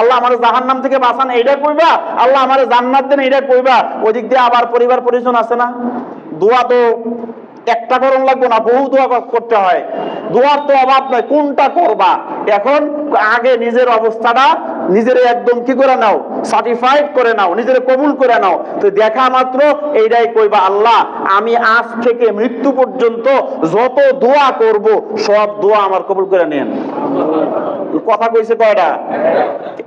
Speaker 2: আল্লাহ আমারে জাহান্নাম থেকে বাঁচান এইটা কইবা, আল্লাহ আমারে জান্নাত দেন এইটা কইবা। ওদিক দিয়ে আবার পরিবার পরিজন আছে না, দোয়া তো একটা করণ লাগবে না, বহু দোয়া করতে হয়, দোয়ার তো অভাব নয়। কোনটা করবা? এখন আগে নিজের অবস্থাটা নিজের একদম কি করে নাও, সার্টিফাইড করে নাও, নিজের কবুল করে নাও। তো দেখা মাত্র এইটাই কইবা, আল্লাহ আমি আজ থেকে মৃত্যু পর্যন্ত যত দোয়া করব সব দোয়া আমার কবুল করে নেন। কথা কইছে কয়টা?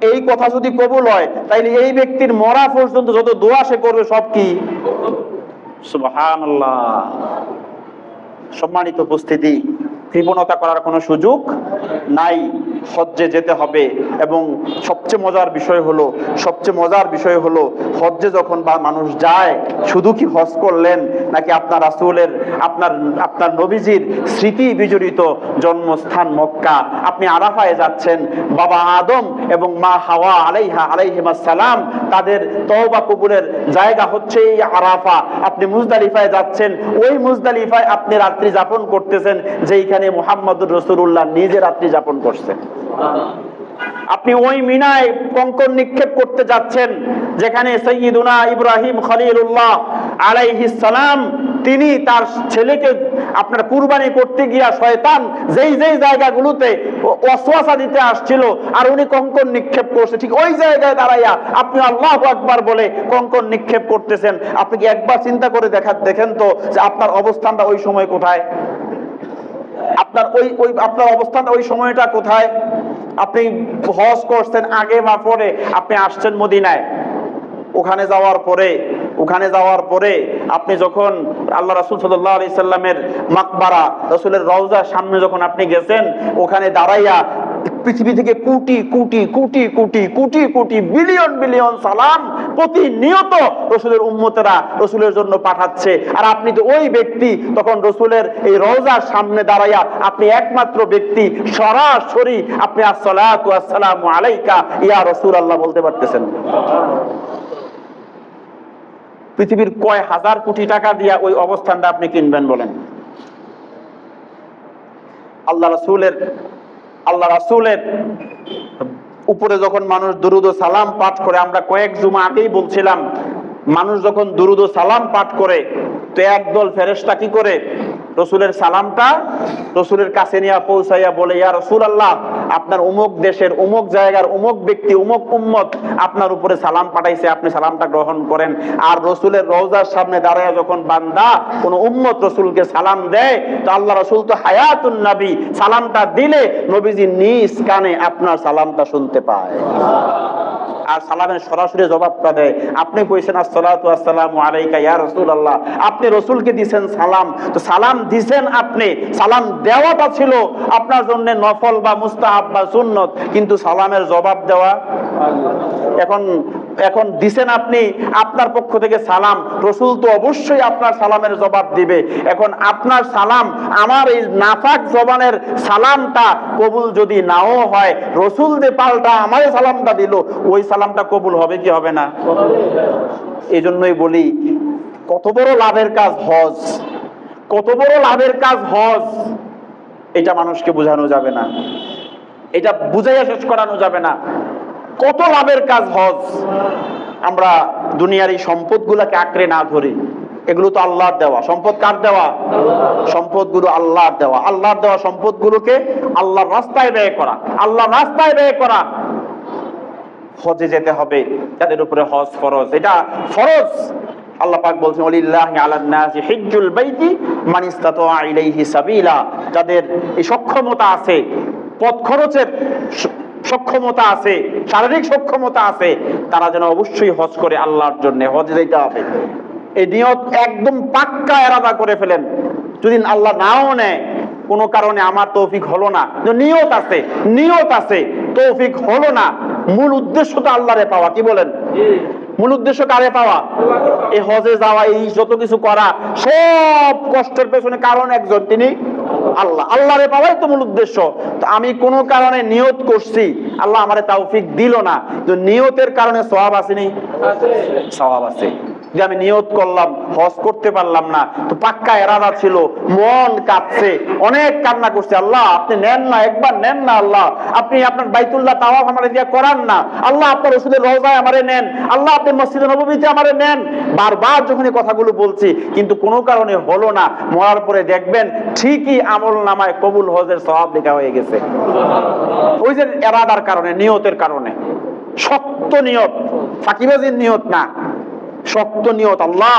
Speaker 2: এই কথা যদি কবুল হয় তাইলে এই ব্যক্তির মরা পর্যন্ত যত দোয়া সে করবে সব কি? সুবহানাল্লাহ। সম্মানিত উপস্থিতি, কৃপণতা করার কোনো সুযোগ নাই, হজ্জে যেতে হবে। এবং সবচেয়ে মজার বিষয় হলো হজ্জে যখন মানুষ যায়, শুধু কি হজ করলেন নাকি আপনার রাসূলের, আপনার নবীজির স্মৃতি বিজড়িত জন্মস্থান মক্কা, আপনি আরাফায় যাচ্ছেন, বাবা আদম এবং মা হাওয়া আলাইহিমা সালাম তাদের তওবা কবুলের জায়গা হচ্ছে এই আরাফা। আপনি মুজদালিফায় যাচ্ছেন, ওই মুজদালিফায় আপনি রাত্রি যাপন করতেছেন যেইখানে মুহাম্মদুর রাসূলুল্লাহ নিজে রাত্রি যাপন করছেন। আপনি ওই মিনায় কঙ্কর নিক্ষেপ করতে যাচ্ছেন যেখানে সাইয়্যিদুনা ইব্রাহিম খলিলুল্লাহ আলাইহিস সালাম তিনি তার ছেলেকে আপনার কুরবানি করতে গিয়া শয়তান যেই যেই জায়গাগুলোতে ওয়াসওয়াসা দিতে আসছিল আর উনি কঙ্কর নিক্ষেপ করছে, ঠিক ওই জায়গায় দাঁড়াইয়া আপনি আল্লাহু আকবার বলে কঙ্কর নিক্ষেপ করতেছেন। আপনি কি একবার চিন্তা করে দেখেন তো যে আপনার অবস্থানটা ওই সময় কোথায়, আপনার অবস্থানটা ওই সময়টা কোথায়? আপনি হজ করছেন আগে বা পরে, আপনি আসছেন মদিনায়, ওখানে যাওয়ার পরে আপনি যখন আল্লাহ রাসূল সাল্লাল্লাহু আলাইহি সাল্লামের মাকবারা, রাসূলের রওজার সামনে যখন আপনি গেছেন, ওখানে দাঁড়াইয়া পৃথিবী থেকে কোটি কোটি কোটি কোটি কোটি কোটি বিলিয়ন বিলিয়ন সালাম প্রতিনিয়ত রাসূলের উম্মতেরা রাসূলের জন্য পাঠাচ্ছে। আর আপনি তো ওই ব্যক্তি, তখন রাসূলের এই রওজার সামনে দাঁড়াইয়া আপনি একমাত্র ব্যক্তি, সরাসরি আপনি আসসালাতু ওয়াসসালামু আলাইকা ইয়া রাসূলুল্লাহ বলতে পারতেছেন। পৃথিবীর কয় হাজার কোটি টাকা দিয়া ওই অবস্থানটা আপনি কিনবেন বলেন? আল্লাহ রাসূলের উপরে যখন মানুষ দুরুদ ও সালাম পাঠ করে, আমরা কয়েক জুমা আগেই বলছিলাম, মানুষ যখন দুরুদ ও সালাম পাঠ করে তো একদল ফেরেশতা কি করে রাসূলের সালামটা রাসূলের কাছে নিয়ে পৌঁছাইয়া বলে, ইয়া রাসূলুল্লাহ, আপনার অমুক দেশের অমুক জায়গার অমুক ব্যক্তি অমুক উম্মত আপনার উপরে সালাম পাঠাইছে, আপনি সালামটা গ্রহণ করেন। আর রাসূলের রওজার সামনে দাঁড়ায় যখন বান্দা কোন উম্মত রাসূলকে সালাম দেয়, তো আল্লাহ রাসূল তো হায়াতুন নবী, সালামটা দিলে নবীজি নিজ কানে আপনার সালামটা শুনতে পায় আর সালামের সরাসরি জবাবটা দেয়। আপনি কইছেন আসসালাতু ওয়াসসালামু আলাইকা ইয়া রাসূলুল্লাহ, আপনি রাসূলকে দিবেন সালাম, তো সালাম দিবেন আপনি, সালাম দেওয়াটা ছিল আপনার জন্য নফল বা মুস্তাহাব বা সুন্নত, কিন্তু সালামের জবাব দেওয়া এখন দিছেন আপনি, আপনার পক্ষ থেকে সালাম, রাসূল তো অবশ্যই আপনার সালামের জবাব দিবে। এখন আপনার সালাম আমার এই নাফাক জবানের সালামটা কবুল যদি নাও হয়, রাসূল যে পাল্টা আমারে সালামটা দিল, ওই সালামটা কবুল হবে কি হবে না? এই জন্যই বলি, কত বড় লাভের কাজ হজ, কত বড় লাভের কাজ হজ, এটা মানুষকে বোঝানো যাবে না, এটা বুঝাইয়া শেষ করানো যাবে না। কত লাভের কাজ হজ। আমরা দুনিয়ার এই সম্পদগুলোকে আঁকড়ে না ধরি, এগুলো তো আল্লাহর দেওয়া সম্পদ। কার দেওয়া? সম্পদগুলো আল্লাহর দেওয়া। আল্লাহর দেওয়া সম্পদগুলোকে আল্লাহর রাস্তায় ব্যয় করা, আল্লাহর রাস্তায় ব্যয় করা। হজে যেতে হবে, যাদের উপরে হজ ফরজ, এটা ফরজ। আল্লাহ পাক বলছেন, ওয়ালিল্লাহি আলান নাসি হিজ্জুল বাইতি মান ইসতাতা ইলাইহি সাবিলা, যাদের এই সক্ষমতা আছে, পথ খরচের সক্ষমতা আছে, শারীরিক সক্ষমতা আছে, তারা যেন অবশ্যই হজ করে আল্লাহর জন্য। হজে যেতে হবে, এই নিয়ত একদম পাক্কা ইরাদা করে ফেলেন। যদি আল্লাহ নাও নেয়, কোনো কারণে আমার তৌফিক হলো না, নিয়ত আছে, তৌফিক হলো না, মূল উদ্দেশ্য তো আল্লাহরে পাওয়া। কি বলেন? মূল উদ্দেশ্য কারে পাওয়া? এই হজে যাওয়া, এই যত কিছু করা, সব কষ্টের পেছনে কারণ একজন, তিনি আল্লাহ। আল্লাহরে পাওয়াই তো মূল উদ্দেশ্য। তো আমি কোনো কারণে নিয়ত করছি, আল্লাহ আমারে তৌফিক দিল না, তো নিয়তের কারণে সওয়াব আসেনি? সওয়াব আছে। যে আমি নিয়ত করলাম, হজ করতে পারলাম না, তো পাক্কা ইরাদা ছিল, মন কাঁপছে, অনেক কান্না করছে, আল্লাহ আপনি নেন না, একবার নেন না, আল্লাহ আপনি আপনার বাইতুল্লাহ তাওয়াফ আমারে দিয়া করান না, আল্লাহ আপনার রাসূলের রওজায় আমারে নেন, আল্লাহ আপনি মসজিদে নববীতে আমারে নেন। বারবার যখন এই কথাগুলো বলছি, কিন্তু কোনো কারণে হলো না, মরার পরে দেখবেন ঠিকই আমলনামায় কবুল হজের সওয়াব লেখা হয়ে গেছে। ওই যে ইরাদার কারণে, নিয়তের কারণে। শক্ত নিয়ত, ফাঁকিবাজির নিয়ত না, শক্ত নিয়ত, আল্লাহ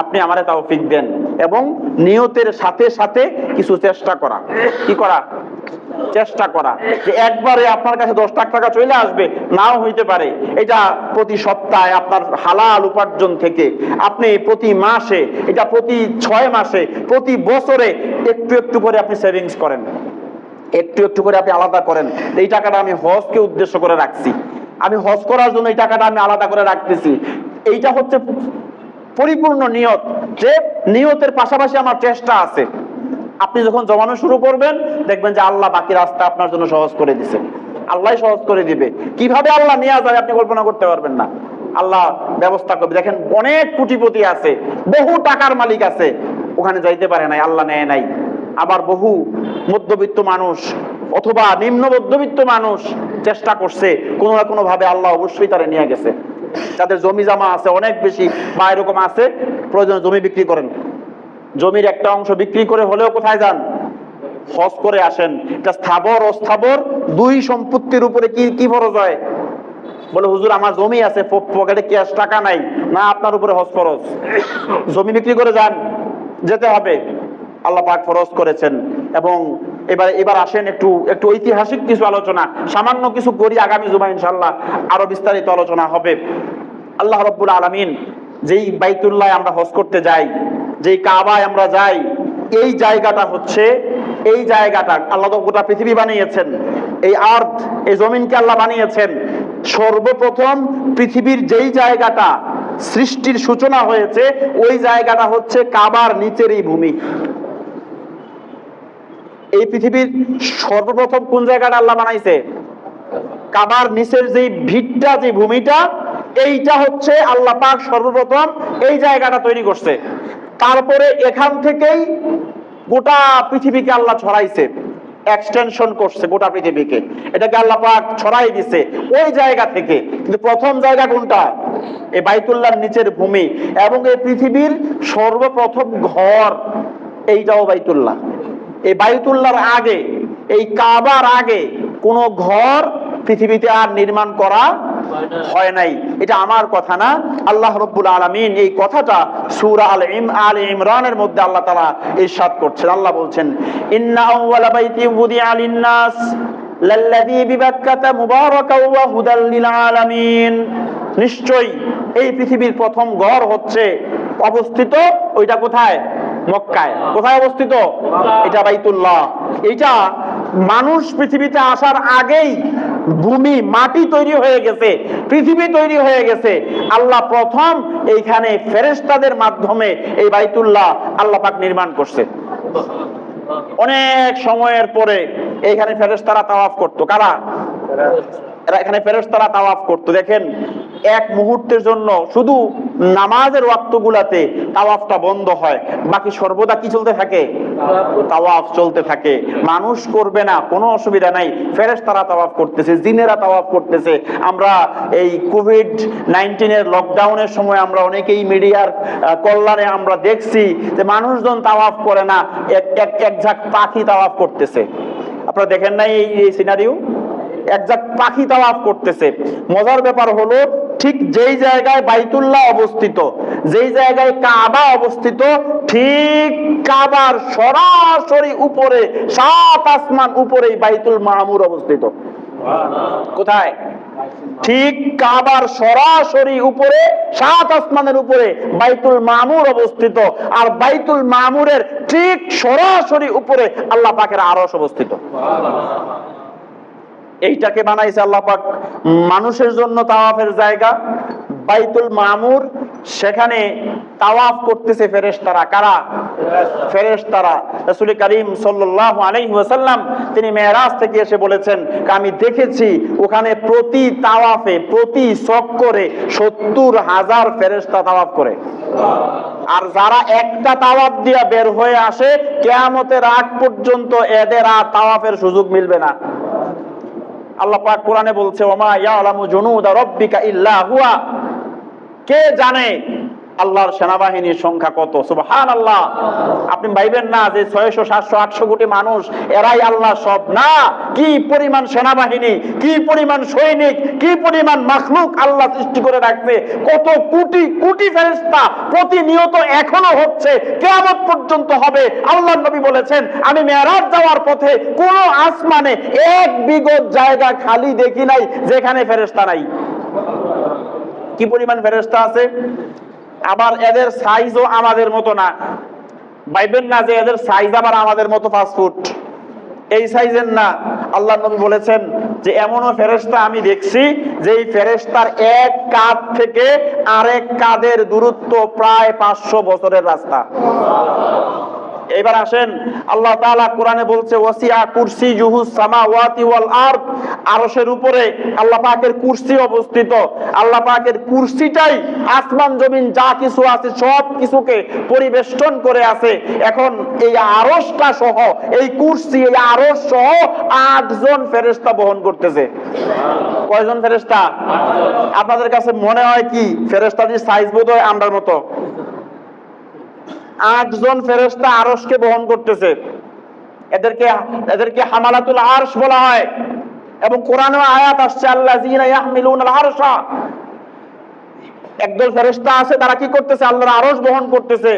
Speaker 2: আপনি আমারে তৌফিক দেন, এবং নিয়তের সাথে সাথে কিছু চেষ্টা করা। কি করা? চেষ্টা করা যে একবারে আপনার কাছে 10 লাখ টাকা চলে আসবে, নাও হইতে পারে। এটা প্রতি সপ্তাহে আপনার হালাল উপার্জন থেকে, আপনি প্রতি মাসে, এটা প্রতি 6 মাসে, প্রতি বছরে একটু একটু করে আপনি সেভিংস করেন, একটু একটু করে আপনি আলাদা করেন। এই টাকাটা আমি হজকে উদ্দেশ্য করে রাখছি, আমি হজ করার জন্য এই টাকাটা আমি আলাদা করে রাখতেছি। এইটা হচ্ছে পরিপূর্ণ নিয়ত, যে নিয়তের পাশাপাশি আমার চেষ্টা আছে। আপনি যখন জমানো শুরু করবেন, দেখবেন যে আল্লাহ বাকি রাস্তা আপনার জন্য সহজ করে দিছে, আল্লাহ সহজ করে দিবে। কিভাবে আল্লাহ নিয়ে যায় আপনি কল্পনা করতে পারবেন না, আল্লাহ ব্যবস্থা করবে। দেখেন অনেক কোটিপতি আছে, বহু টাকার মালিক আছে, ওখানে যাইতে পারে নাই, আল্লাহ নেয় নাই। আবার বহু মধ্যবিত্ত মানুষ অথবা নিম্ন মধ্যবিত্ত মানুষ চেষ্টা করছে, কোনো না কোনো ভাবে আল্লাহ অবশ্যই তারা নিয়ে গেছে। যাদের জমি জমা আছে অনেক বেশি, বা এরকম আছে, প্রয়োজনে জমি বিক্রি করেন, জমির একটা অংশ বিক্রি করে হলেও কোথায় যান? হজ করে আসেন। এটা স্থাবর অস্থাবর দুই সম্পত্তির উপরে কি কি ফরজ হয়? বলে হুজুর আমার জমি আছে, পকেটে ক্যাশ টাকা নাই। না, আপনার উপরে হজ ফরজ। জমি বিক্রি করে যান, যেতে হবে, আল্লাহ পাক ফরজ করেছেন। এবং এবার আসেন একটু ঐতিহাসিক কিছু আলোচনা, সামান্য কিছু করি, আগামী জুমায় ইনশাআল্লাহ আরো বিস্তারিত আলোচনা হবে। আল্লাহ রাব্বুল আলামিন যেই বাইতুল্লাহ আমরা হজ করতে যাই, যেই কাবায় আমরা যাই, এই জায়গাটা হচ্ছে, এই জায়গাটা আল্লাহ তো গোটা পৃথিবী বানিয়েছেন, এই আর্থ, এই জমিনকে আল্লাহ বানিয়েছেন। সর্বপ্রথম পৃথিবীর যেই জায়গাটা সৃষ্টির সূচনা হয়েছে, ওই জায়গাটা হচ্ছে কাবার নিচের এই ভূমি। এই পৃথিবীর সর্বপ্রথম কোন জায়গাটা আল্লাহ বানাইছে? কাবার নিচের যে ভিটটা, যে ভূমিটা, এইটা হচ্ছে আল্লাহ পাক সর্বপ্রথম এই জায়গাটা তৈরি করছে। তারপরে এখান থেকেই গোটা পৃথিবীকে আল্লাহ ছড়াইছে, এক্সটেনশন করছে গোটা পৃথিবীকে, এটাকে আল্লাহ পাক ছড়াই দিছে ওই জায়গা থেকে। কিন্তু প্রথম জায়গা কোনটা? এই বাইতুল্লাহর নিচের ভূমি। এবং এই পৃথিবীর সর্বপ্রথম ঘর এইটাও বাইতুল্লাহ। এই বাইতুল্লাহর আগে, এই কাবার আগে কোন ঘর পৃথিবীতে আর নির্মাণ করা হয় নাই। এটা আমার কথা না, আল্লাহ রাব্বুল আলামিন এই কথাটা সূরা আলে ইমরানের মধ্যে আল্লাহ তাআলা ইরশাদ করছেন। আল্লাহ বলছেন, ইন্না আউওয়ালা বাইতি উযিআ লিন-নাস লাল্লাযী বিবাক্কাতা মুবারাকাও ওয়া হুদাল লিল আলামিন। নিশ্চয়ই এই পৃথিবীর প্রথম ঘর হচ্ছে অবস্থিত, ওইটা কোথায়? মক্কায়। কোথায় অবস্থিত? এটা বাইতুল্লাহ। এটা মানুষ পৃথিবীতে আসার আগেই ভূমি, মাটি তৈরি হয়ে গেছে, পৃথিবী তৈরি হয়ে গেছে। আল্লাহ প্রথম এইখানে ফেরেশতাদের মাধ্যমে এই বাইতুল্লাহ আল্লাহ পাক নির্মাণ করছে। অনেক সময়ের পরে এইখানে ফেরেশতারা তাওয়াফ করতো। কারা? এখানে ফেরেশতারা তাওয়াফ করতো। দেখেন, এক মুহূর্তের জন্য শুধু নামাজের ওয়াক্তগুলাতে তাওয়াফটা বন্ধ হয়, বাকি সর্বদা কি চলতে থাকে? তাওয়াফ চলতে থাকে। মানুষ করবে না, কোনো অসুবিধা নাই, ফেরেশতারা তাওয়াফ করতেছে, জিনেরা তাওয়াফ করতেছে। আমরা এই কোভিড-19 এর লকডাউনের সময় আমরা অনেকেই মিডিয়ার কল্যাণে আমরা দেখছি যে মানুষজন তাওয়াফ করে না, এক ঝাঁক পাখি তাওয়াফ করতেছে। আপনারা দেখেন নাই এই সিনারিও? একজাক পাখি তাওয়াফ করতেছে। মজার ব্যাপার হলো, ঠিক যেই জায়গায় বাইতুল্লাহ অবস্থিত, যেই জায়গায় কাবা অবস্থিত, ঠিক কাবার সরাসরি উপরে, 7 আসমান উপরেই বাইতুল মামুর অবস্থিত। কোথায়? ঠিক কাবার সরাসরি উপরে, 7 আসমানের উপরে বাইতুল মামুর অবস্থিত। আর বাইতুল মামুরের ঠিক সরাসরি উপরে আল্লাহ পাকের আরশ অবস্থিত। এইটাকে বানাইছে আল্লাহ পাক মানুষের জন্য তাওয়াফের জায়গা, বাইতুল মামুর। সেখানে তাওয়াফ করতেছে ফেরেশতারা। কারা? ফেরেশতারা। রাসূল করিম সাল্লাল্লাহু আলাইহি ওয়াসাল্লাম তিনি মেরাজ থেকে এসে বলেছেন, আমি দেখেছি ওখানে প্রতি তাওয়াফে, প্রতি চক্করে 70,000 ফেরেশতা তাওয়াফ করে। আর যারা একটা তাওয়াফ দিয়া বের হয়ে আসে, কিয়ামতের আগ পর্যন্ত এদের আর তাওয়াফের সুযোগ মিলবে না। আল্লাহ পাক কোরআনে বলছে, ওমা ইয়ালামু জুনুদা রাব্বিকা ইল্লা হুয়া। কে জানে আল্লাহর সেনাবাহিনীর সংখ্যা কত? সুবহানাল্লাহ। আপনি ভাইবেন না যে 600, 700, 800 কোটি মানুষ এরাই আল্লাহ সব। না, কি পরিমাণ সেনাবাহিনী, কি পরিমাণ সৈনিক, কি পরিমাণ মাখলুক আল্লাহ সৃষ্টি করে রাখবে। কত কোটি কোটি ফেরেশতা প্রতিনিয়ত এখনো হচ্ছে, কিয়ামত পর্যন্ত হবে। আল্লাহর নবী বলেছেন, আমি মেরাজ যাওয়ার পথে কোন আসমানে 1 বিগত জায়গা খালি দেখি নাই যেখানে ফেরেশতা নাই। কি পরিমাণ ফেরেশতা আছে। আবার এদের সাইজও আমাদের মতো না। ভাইবেন না যে এদের সাইজ আবার আমাদের মতো 5 ফুট, এই সাইজের না। আল্লাহ নবী বলেছেন যে এমনও ফেরেশতা আমি দেখছি যে এই ফেরেশতার এক কাঁধ থেকে আরেক কাঁধের দূরত্ব প্রায় 500 বছরের রাস্তা। এবার আসেন, আল্লাহ তাআলা কোরআনে বলছে, ওয়াসিআ কুরসিয়ুহুস সামাওয়াতি ওয়াল আরদ। আরশের উপরে আল্লাহ পাকের কুরসি অবস্থিত। আল্লাহ পাকের কুরসিটাই আসমান জমিন যা কিছু আছে সব কিছুকে পরিবেষ্টন করে আছে। এখন এই আরশটা সহ, এই কুরসি, এই আরশ সহ 8 জন ফেরেশতা বহন করতেছে। কয়জন ফেরেশতা? আপনাদের কাছে মনে হয় কি ফেরেশতাদের সাইজ বোধহয় আমরার মতো? 8 জন ফেরেশতা আরশকে বহন করতেছে। এদেরকে হামালাতুল আরশ বলা হয়। এবং কোরআনে আয়াত আসছে আল্লাযীনা ইয়াহমিলুনাল আরশা, একদল ফেরেশতা আছে তারা কি করতেছে, আল্লাহর আরশ বহন করতেছে।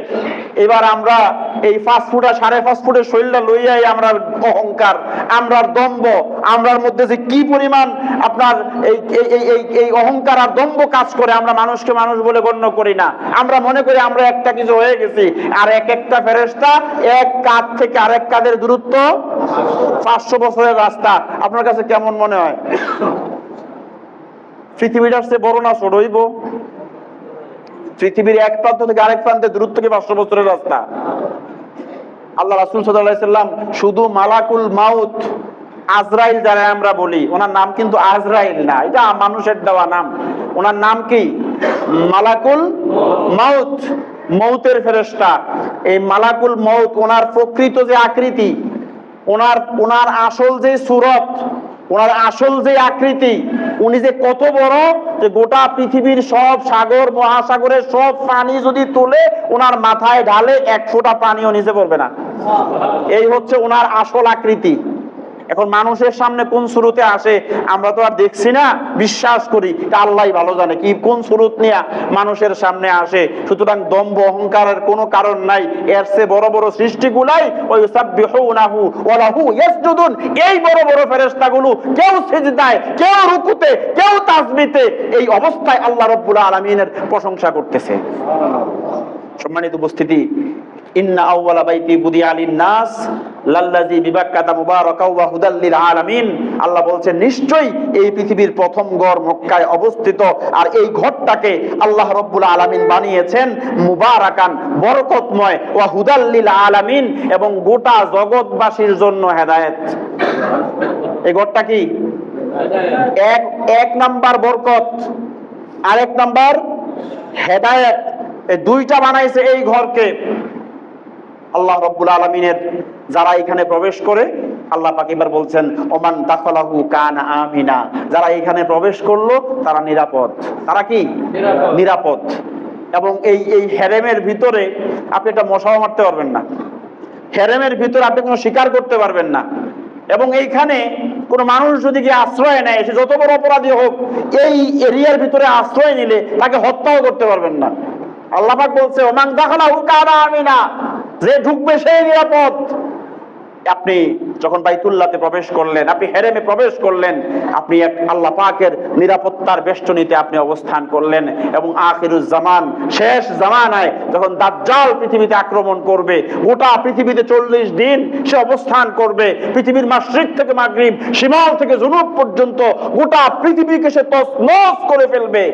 Speaker 2: এবার আমরা এই 5 ফুট আর 5.5 ফুটের শরীরটা লইয়াই আমরা অহংকার, আমরার দম্ভ, আমরার মধ্যে যে কি পরিমাণ আপনার এই অহংকার আর দম্ভ কাজ করে, আমরা মানুষকে মানুষ বলে গণ্য করি না। আমরা মনে করি আমরা একটা কিছু হয়ে গেছি। আর এক একটা ফেরেশতা এক কাঁধ থেকে আরেক কাঁধের দূরত্ব 500 বছরের রাস্তা। আপনার কাছে কেমন মনে হয়? পৃথিবীটার চেয়ে বড় না ছোট হইব? পৃথিবীর এক প্রান্ত থেকে আরেক প্রান্তের দূরত্ব কি 500 বছরের রাস্তা? আল্লাহ রাসূল সাল্লাল্লাহু আলাইহি সাল্লাম শুধু মালাকুল মাউত আজরাইল যারা আমরা বলি, ওনার নাম কিন্তু আজরাইল না, এটা মানুষের দেওয়া নাম। ওনার নাম কি? মালাকুল মাউত, মৌতের ফেরেশতা। এই মালাকুল মাউত ওনার প্রকৃত যে আকৃতি, ওনার আসল যে সূরত, ওনার আসল যে আকৃতি, উনি যে কত বড়, যে গোটা পৃথিবীর সব সাগর মহাসাগরের সব পানি যদি তুলে ওনার মাথায় ঢালে 1 ফোঁটা পানিও নিচে পড়বে না। এই হচ্ছে ওনার আসল আকৃতি। এখন মানুষের সামনে কোন সুরতে আসে আমরা তো আর দেখছি না, বিশ্বাস করি এটা আল্লাহই ভালো জানে কি কোন সুরত নিয়ে মানুষের সামনে আসে। সুতরাং দম্ভ অহংকারের কোনো কারণ নাই। এর চেয়ে বড় বড় সৃষ্টিগুলাই ওই ইউসাব্বিহুনাহু ওয়া লাহু ইয়াসজুদুন, এই বড় বড় ফেরেশতাগুলো কেউ সিজদায়, কেউ রুকুতে, কেউ তাসবিতে, এই অবস্থায় আল্লাহ রাব্বুল আলামিনের প্রশংসা করতেছে। সম্মানিত উপস্থিতি, ইন্না আউওয়ালা বাইতি বুদিয়া লিন-নাস লাল্লাযী বিবাক্কাতা মুবারাকাও ওয়া হুদাল লিল আলামিন। আল্লাহ বলছেন নিশ্চয়ই এই পৃথিবীর প্রথম ঘর মক্কায় অবস্থিত, আর এই ঘরটাকে আল্লাহ রাব্বুল আলামিন বানিয়েছেন মুবারাকান, বরকতময়, ওয়া হুদাল লিল আলামিন, এবং গোটা জগৎবাসীর জন্য হেদায়েত। এই ঘরটা কি? এক নাম্বার বরকত, আরেক নাম্বার হেদায়েত। এই দুইটা বানাইছে এই ঘরকে আল্লাহ রাব্বুল আলামিনের। যারা এখানে প্রবেশ করে, আল্লাহ পাক এবার বলছেন ওমান দাখালাহু কানা আমিনা, যারা এখানে প্রবেশ করলো তারা নিরাপদ। তারা কি? নিরাপদ। এবং এই হেরেমের ভিতরে আপনি একটা মশাও মারতে পারবেন না, হেরেমের ভিতরে আপনি কোনো শিকার করতে পারবেন না। এবং এইখানে কোনো মানুষ যদি গিয়ে আশ্রয় নেয়, সে যত বড় অপরাধী হোক, এই এরিয়ার ভিতরে আশ্রয় নিলে তাকে হত্যাও করতে পারবেন না। আল্লাহ পাক বলছে ওমান দাখালাহু কানা আমিনা, যে ঢুকবে সেই নিরাপদ। আপনি যখন বাইতুল্লাহতে প্রবেশ করলেন, আপনি হেরেমে প্রবেশ করলেন, আপনি এক আল্লাহ পাকের নিরাপত্তার বেষ্টনীতে আপনি অবস্থান করলেন। এবং আখিরুজ জামান, শেষ জামানায় যখন দাজ্জাল পৃথিবীতে আক্রমণ করবে, গোটা পৃথিবীতে 40 দিন সে অবস্থান করবে। পৃথিবীর মাশরিক থেকে মাগরিব, শিমাল থেকে জুনুব পর্যন্ত গোটা পৃথিবীকে সে তছনছ করে ফেলবে।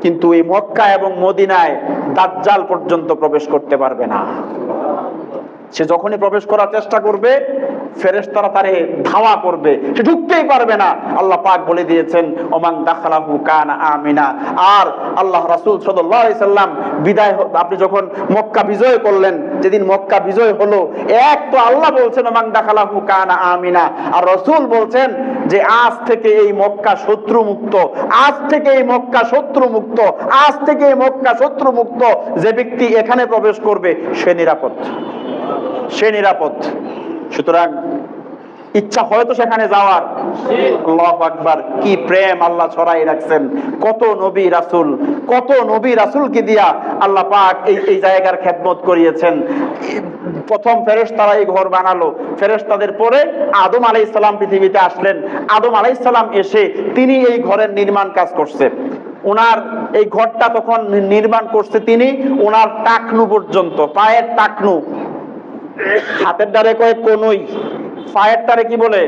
Speaker 2: কিন্তু এই মক্কা এবং মদিনায় দাজ্জাল পর্যন্ত প্রবেশ করতে পারবে না। সে যখনই প্রবেশ করার চেষ্টা করবে, ফেরেশতারা তারে ধাওয়া করবে, সে ঢুকতেই পারবে না। আল্লাহ পাক বলে দিয়েছেন ওমান দাখালাহু কানা আমিনা। আর আল্লাহ রাসূল সাল্লাল্লাহু আলাইহি সাল্লাম বিদায়, আপনি যখন মক্কা বিজয় করলেন, যেদিন মক্কা বিজয় হলো, এক তো আল্লাহ বলছেন ওমান দাখালাহু কানা আমিনা, আর রাসূল বলছেন যে আজ থেকে এই মক্কা শত্রু মুক্ত, আজ থেকে এই মক্কা শত্রু মুক্ত, আজ থেকে এই মক্কা শত্রু মুক্ত। যে ব্যক্তি এখানে প্রবেশ করবে সে নিরাপদ, সে নিরাপদ। সুতরাং ইচ্ছা হয়তো সেখানে যাওয়ার। আল্লাহু আকবার, কি প্রেম আল্লাহ ছড়াই রাখছেন। কত নবী রাসূল, কত নবী রাসূলকে দিয়া আল্লাহ পাক এই জায়গার খেদমত করিয়েছেন। প্রথম ফেরেশতারা এই ঘর বানালো, ফেরেশতাদের পরে আদম আলাইহিস সালাম পৃথিবীতে আসলেন। আদম আলাইহিস সালাম এসে তিনি এই ঘরের নির্মাণ কাজ করছেন। ওনার এই ঘরটা তখন নির্মাণ করছে তিনি ওনার টাকনু পর্যন্ত, পায়ের টাকনু। হাতের দ্বারে কয় কনুই, পায়ের দ্বারে কি বলে?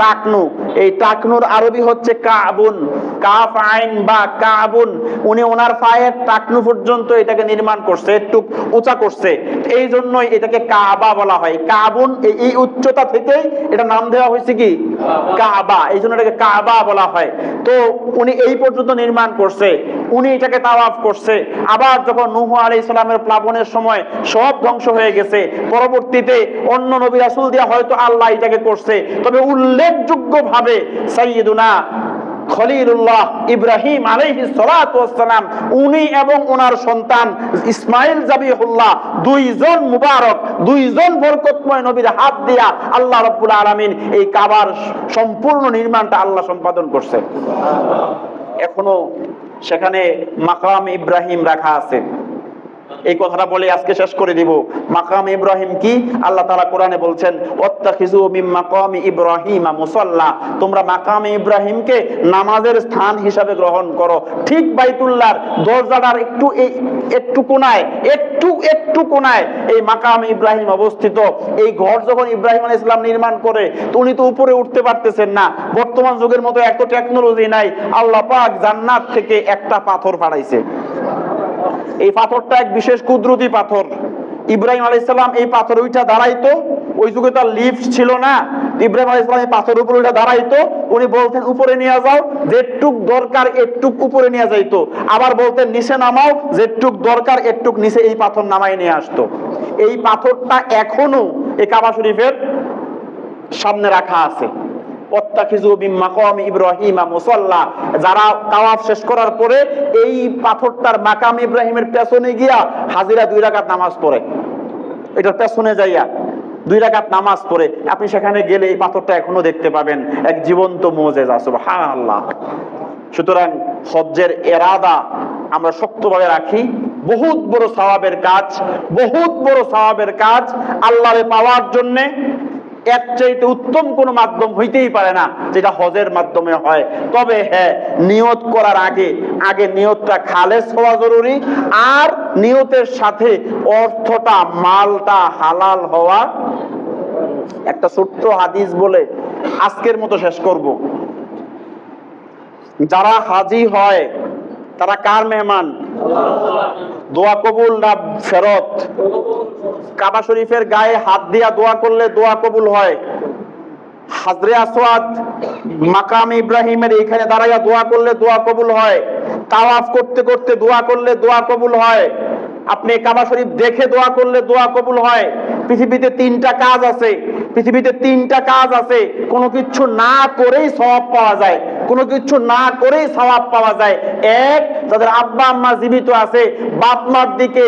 Speaker 2: টাকনু। এই টাকনুর আরবি হচ্ছে কাবুন, কাফ আইন বা কাবুন। উনি ওনার পায়ের টাকনু পর্যন্ত এটাকে নির্মাণ করছে, একটু উঁচা করছে, এই জন্যই এটাকে কাবা বলা হয়। কাবুন, এই উচ্চতা থেকেই এটা নাম দেওয়া হয়েছে কি কাবা, এই জন্য এটাকে কাবা বলা হয়। তো উনি এই পর্যন্ত নির্মাণ করছে, উনি এটাকে তাওয়াফ করছে। আবার যখন নূহ আলাইহিস সালামের প্লাবনের সময় সব ধ্বংস হয়ে গেছে, পরবর্তীতে অন্য নবী রাসূল দিয়া হয়তো আল্লাহ এটাকে করছে, তবে উল্লেখযোগ্য ভাবে সাইয়্যিদুনা খলিলুল্লাহ ইব্রাহিম আলাইহিস সালাতু ওয়াস সালাম, উনি এবং ওনার সন্তান ইসমাইল জাবিহুল্লাহ, দুইজন মুবারক, দুইজন বরকতময় নবীর হাত দিয়া আল্লাহ রাব্বুল আলামিন এই কাবার সম্পূর্ণ নির্মাণটা আল্লাহ সম্পাদন করছে। এখনো সেখানে মাকাম ইব্রাহিম রাখা আছে। এই কথাটা বলে আজকে শেষ করে দিব। মাকাম ইব্রাহিম কি? আল্লাহ তাআলা কোরআনে বলছেন, ওয়াত্তাখিযু মিন মাকামি ইব্রাহিমা মুসাল্লা, তোমরা মাকাম ইব্রাহিমকে নামাজের স্থান হিসাবে গ্রহণ করো। ঠিক বাইতুল্লাহর দরজাটার একটু কোনায় এই মাকাম ইব্রাহিম অবস্থিত। এই ঘর যখন ইব্রাহিম আলাইহিস সালাম নির্মাণ করে, তো উনি তো উপরে উঠতে পারতেছেন না, বর্তমান যুগের মতো এত টেকনোলজি নাই। আল্লাহ পাক জান্নাত থেকে একটা পাথর পাঠাইছে। এই পাথরটা এক বিশেষ কুদরতি পাথর। ইব্রাহিম আলাইহিস সালাম এই পাথর উঠা দাঁড়াইতো, ওই যুগে তো লিফট ছিল না। ইব্রাহিম আলাইহিস সালাম এই পাথরের উপর উঠা দাঁড়াইতো, উনি বলতেন উপরে নিয়ে যাও, যেটুক দরকার একটুক উপরে নিয়ে যাইতো। আবার বলতেন নিচে নামাও, যেটুক দরকার একটুক নিচে এই পাথর নামাই নিয়ে আসতো। এই পাথরটা এখনো এই কাবা শরীফের সামনে রাখা আছে। ওয়াত্তাখিযু মিন মাকামি ইব্রাহিমা মুসাল্লা, যারা তাওয়াফ শেষ করার পরে এই পাথরটার মাকাম ইব্রাহিমের পেছনে গিয়া হাজিরা 2 রাকাত নামাজ পড়ে, এটার পেছনে যাইয়া 2 রাকাত নামাজ পড়ে, আপনি সেখানে গেলে এই পাথরটা এখনো দেখতে পাবেন। এক জীবন্ত মুজিজা, সুবহানাল্লাহ। সুতরাং হজ্জের ইরাদা আমরা শক্তভাবে রাখি। বহুত বড় সওয়াবের কাজ, বহুত বড় সওয়াবের কাজ। আল্লাহরে পাওয়ার জন্য এর চাইতে উত্তম কোনো মাধ্যম হইতেই পারে না যেটা হজের মাধ্যমে হয়। তবে হ্যাঁ, নিয়ত করার আগে নিয়তটা খালেস হওয়া জরুরি, আর নিয়তের সাথে অর্থটা, মালটা হালাল হওয়া। একটা ছোট্ট হাদিস বলে আজকের মতো শেষ করব। যারা হাজি হয় তারা কার মেহমান? দোয়া কবুল না ফেরত? কাবা শরীফের গায়ে হাত দিয়া দোয়া করলে দোয়া কবুল হয়। হাজরে আসওয়াদ মাকাম ইব্রাহিমের এইখানে দাঁড়াইয়া দোয়া করলে দোয়া কবুল হয়। তাওয়াফ করতে করতে দোয়া করলে দোয়া কবুল হয়। আপনি কাবা শরীফ দেখে দোয়া করলে দোয়া কবুল হয়। পৃথিবীতে 3টা কাজ আছে, পৃথিবীতে 3টা কাজ আছে, কোনো কিছু না করেই সওয়াব পাওয়া যায়, কোনো কিছু না করেই সওয়াব পাওয়া যায়। এক, তাদের আব্বা আম্মা জীবিত আছে, বাপ মার দিকে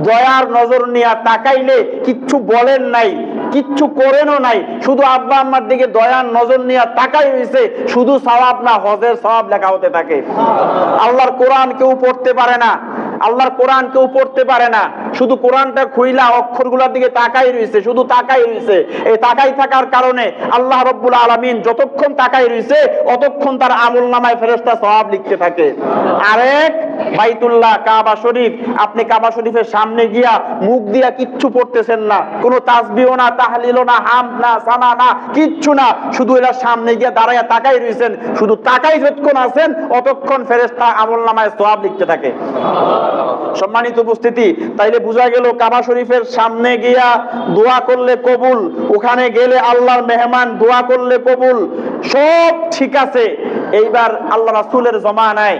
Speaker 2: দয়ার নজর নিয়ে তাকাইলে কিচ্ছু বলেন নাই, কিচ্ছু করেনও নাই, শুধু আব্বা আম্মার দিকে দয়ার নজর নিয়ে তাকাই হয়েছে, শুধু সওয়াব না, হজের সওয়াব লেখা হতে থাকে। আল্লাহর কোরআন কেউ পড়তে পারে না, আল্লাহর কোরআন কেউ পড়তে পারে না, শুধু কোরআনটা খুইলা অক্ষরগুলোর দিকে তাকাই রয়েছে, শুধু তাকাই রয়েছে। এই তাকাই থাকার কারণে আল্লাহ রাব্বুল আলামিন যতক্ষণ তাকাই রয়েছে অতক্ষণ তার আমলনামায় ফেরেশতা সওয়াব লিখতে থাকে। আরেক, বাইতুল্লাহ কাবা শরীফ, আপনি কাবা শরীফের সামনে গিয়া মুখ দিয়া কিচ্ছু পড়তেছেন না, কোনো তাসবিহও না, তাহলিলও না, হামদ না, সানা না, কিচ্ছু না, শুধু এর সামনে গিয়া দাঁড়াইয়া তাকাই রয়েছেন। শুধু তাকাই যতক্ষণ আছেন অতক্ষণ ফেরেশতা আমলনামায় সওয়াব লিখতে থাকে। সম্মানিত উপস্থিতি, তাইলে বোঝা গেল কাবা শরীফের সামনে গিয়া দোয়া করলে কবুল, ওখানে গেলে আল্লাহর মেহমান, দোয়া করলে কবুল, সব ঠিক আছে। এইবার আল্লাহ রাসূলের জমানায়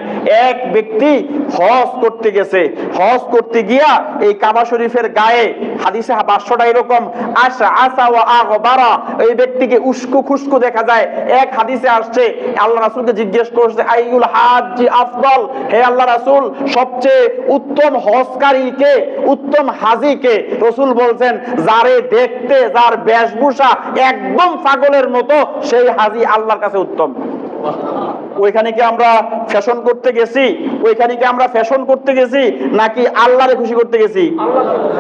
Speaker 2: এক ব্যক্তি হজ করতে গেছে। হজ করতে গিয়া এই কাবা শরীফের গায়ে, হাদিসে ভাষ্যটা এরকম, আশা আসা ওয়া আগবারা, এই ব্যক্তিকে উস্কো খুস্কো দেখা যায়। এক হাদিসে আসছে আল্লাহ রাসূলকে জিজ্ঞেস করছে, আইয়ুল হাজ্জি আফদল, হে আল্লাহ রাসূল সবচেয়ে উত্তম হজকারী কে, উত্তম হাজি কে? রাসূল বলছেন, যারে দেখতে, যার বেশভূষা একদম পাগলের মতো, সেই হাজি আল্লাহর কাছে উত্তম। ওইখানে কি আমরা ফ্যাশন করতে গেছি? ওইখানে কি আমরা ফ্যাশন করতে গেছি নাকি আল্লাহরে খুশি করতে গেছি?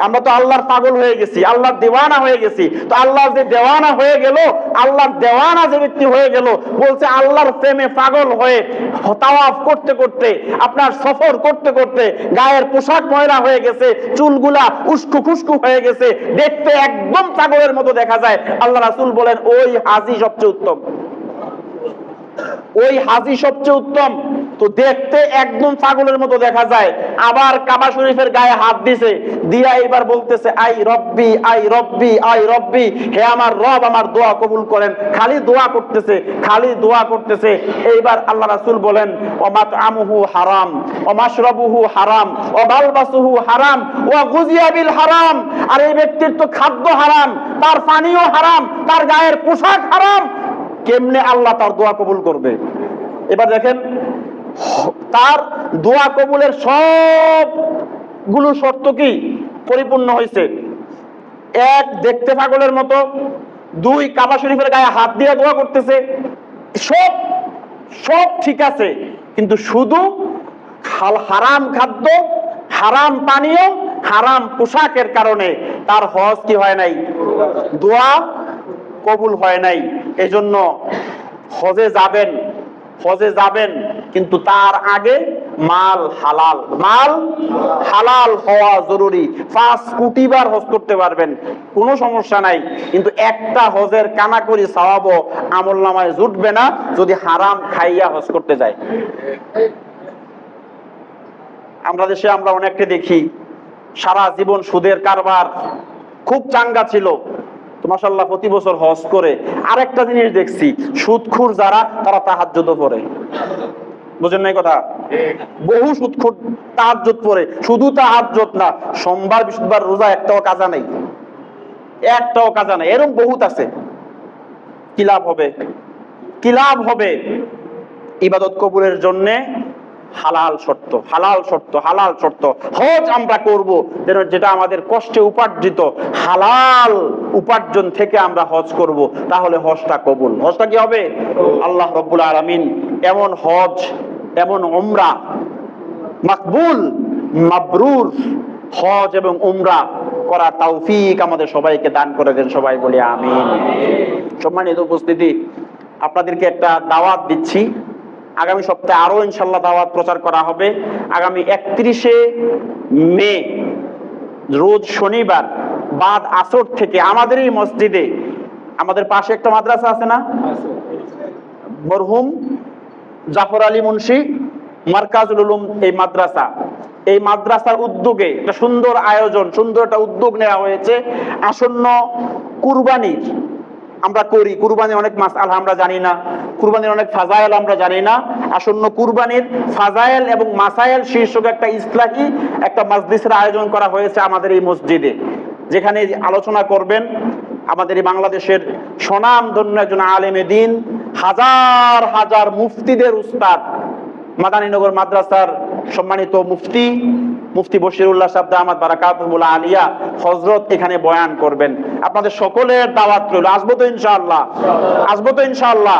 Speaker 2: আমরা তো আল্লাহর পাগল হয়ে গেছি, আল্লাহর দেওয়ানা হয়ে গেছি। তো আল্লাহর যে দেওয়ানা হয়ে গেল, আল্লাহর দেওয়ানা যে ব্যক্তি হয়ে গেল, বলছে আল্লাহর প্রেমে পাগল হয়ে তাওয়াফ করতে করতে, আপনার সফর করতে করতে গায়ের পোশাক ময়লা হয়ে গেছে, চুলগুলা উস্কু খুস্কু হয়ে গেছে, দেখতে একদম পাগলের মতো দেখা যায়। আল্লাহ রাসূল বলেন, ওই হাজি সবচেয়ে উত্তম, ওই হাজি সবচেয়ে উত্তম। তো দেখতে একদম পাগলের মতো দেখা যায়। আবার কাবা শরীফের গায়ে হাত দিছে, দিয়া এবার বলতেছে, আই রব্বি আই রব্বি আই রব্বি, হে আমার রব, আমার দোয়া কবুল করেন। খালি দোয়া করতেছে, খালি দোয়া করতেছে। এইবার আল্লাহ রাসূল বলেন, ওমাতআমুহু হারাম ওমাশরাবুহু হারাম ওমালবাসুহু হারাম ওয়া গুজিয়া বিল হারাম। আর এই ব্যক্তির তো খাদ্য হারাম, তার পানীয় হারাম, তার গায়ের পোশাক হারাম, কেমনে আল্লাহ তার দোয়া কবুল করবে? এবার দেখেন তার দোয়া কবুলের সবগুলো শর্ত কি পরিপূর্ণ হয়েছে। এক, দেখতে পাগলের মতো। দুই, কাবা শরীফের গায়ে হাত দিয়ে দোয়া করতেছে। সব সব ঠিক আছে, কিন্তু শুধু হারাম খাদ্য, হারাম পানীয়, হারাম পোশাকের কারণে তার হজ কি হয় নাই, দোয়া কবুল হয় নাই। এজন্য হজে যাবেন, কিন্তু তার আগে মাল হালাল হওয়া জরুরি। 5 কোটি বার হজ করতে পারবেন, কোনো সমস্যা নাই, কিন্তু একটা হজের কানাকড়ি সওয়াবও আমলনামায় জুটবে না যদি হারাম খাইয়া হজ করতে যায়। আমরা দেশে আমরা অনেককে দেখি সারা জীবন সুদের কারবার, খুব চাঙ্গা ছিল, তো মাশাআল্লাহ প্রতি বছর হজ করে। আরেকটা জিনিস দেখছি, সুদখোর যারা তারা তাহাজ্জুদও পড়ে। বুঝেন নাই কথা? বহু সুদখোর তাহাজ্জুদ পড়ে, শুধু তাহাজ্জুদ না, সোমবার বৃহস্পতিবার রোজা একটাও কাজা নাই, এরকম বহুত আছে। কি লাভ হবে? ইবাদত কবুলের জন্য হালাল শর্ত হজ আমরা করব যেটা আমাদের কষ্টে উপার্জিত হালাল উপার্জন থেকে আমরা হজ করব, তাহলে হজটা কবুল। হজটা কি হবে? আল্লাহ রাব্বুল আলামিন এমন হজ, এমন উমরা মাকবুল মাবরুর হজ এবং উমরা করার তৌফিক আমাদের সবাইকে দান করে দেন। সবাই বলি আমিন। সম্মানিত উপস্থিতি, আপনাদেরকে একটা দাওয়াত দিচ্ছি। আগামী সপ্তাহে আরো ইনশাল্লাহ দাওয়াত প্রচার করা হবে। আগামী 31শে মে রোজ শনিবার বাদ আসর থেকে আমাদের এই মসজিদে, আমাদের পাশে একটা মাদ্রাসা আছে না, মরহুম জাফর আলী মুন্সি মারকাজুল উলুম, এই মাদ্রাসার উদ্যোগে একটা সুন্দর আয়োজন, সুন্দর একটা উদ্যোগ নেওয়া হয়েছে। আসন্ন কুরবানির আমরা করি, কুরবানির অনেক মাসআলা আমরা জানি না, কুরবানির অনেক ফাজাইল আমরা জানি না। আসন্ন কুরবানির ফাজাইল এবং মাসাইল শীর্ষক একটা ইসলাহি একটা মাজলিসের আয়োজন করা হয়েছে আমাদের এই মসজিদে, যেখানে আলোচনা করবেন আমাদের এই বাংলাদেশের স্বনামধন্য একজন আলেমে দ্বীন, হাজার হাজার মুফতিদের উস্তাদ, মাদানীনগর মাদ্রাসার সম্মানিত মুফতি বশিরুল্লাহ সাহেব দামাত বারাকাতুহুল আলিয়া হযরত এখানে বয়ান করবেন। আপনাদের সকলের দাওয়াত রইল। আসবো তো ইনশাআল্লাহ,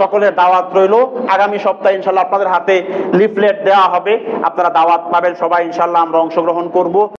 Speaker 2: সকলের দাওয়াত রইল। আগামী সপ্তাহে ইনশাআল্লাহ আপনাদের হাতে লিফলেট দেওয়া হবে, আপনারা দাওয়াত পাবেন সবাই ইনশাআল্লাহ। আমরা অংশগ্রহণ করব।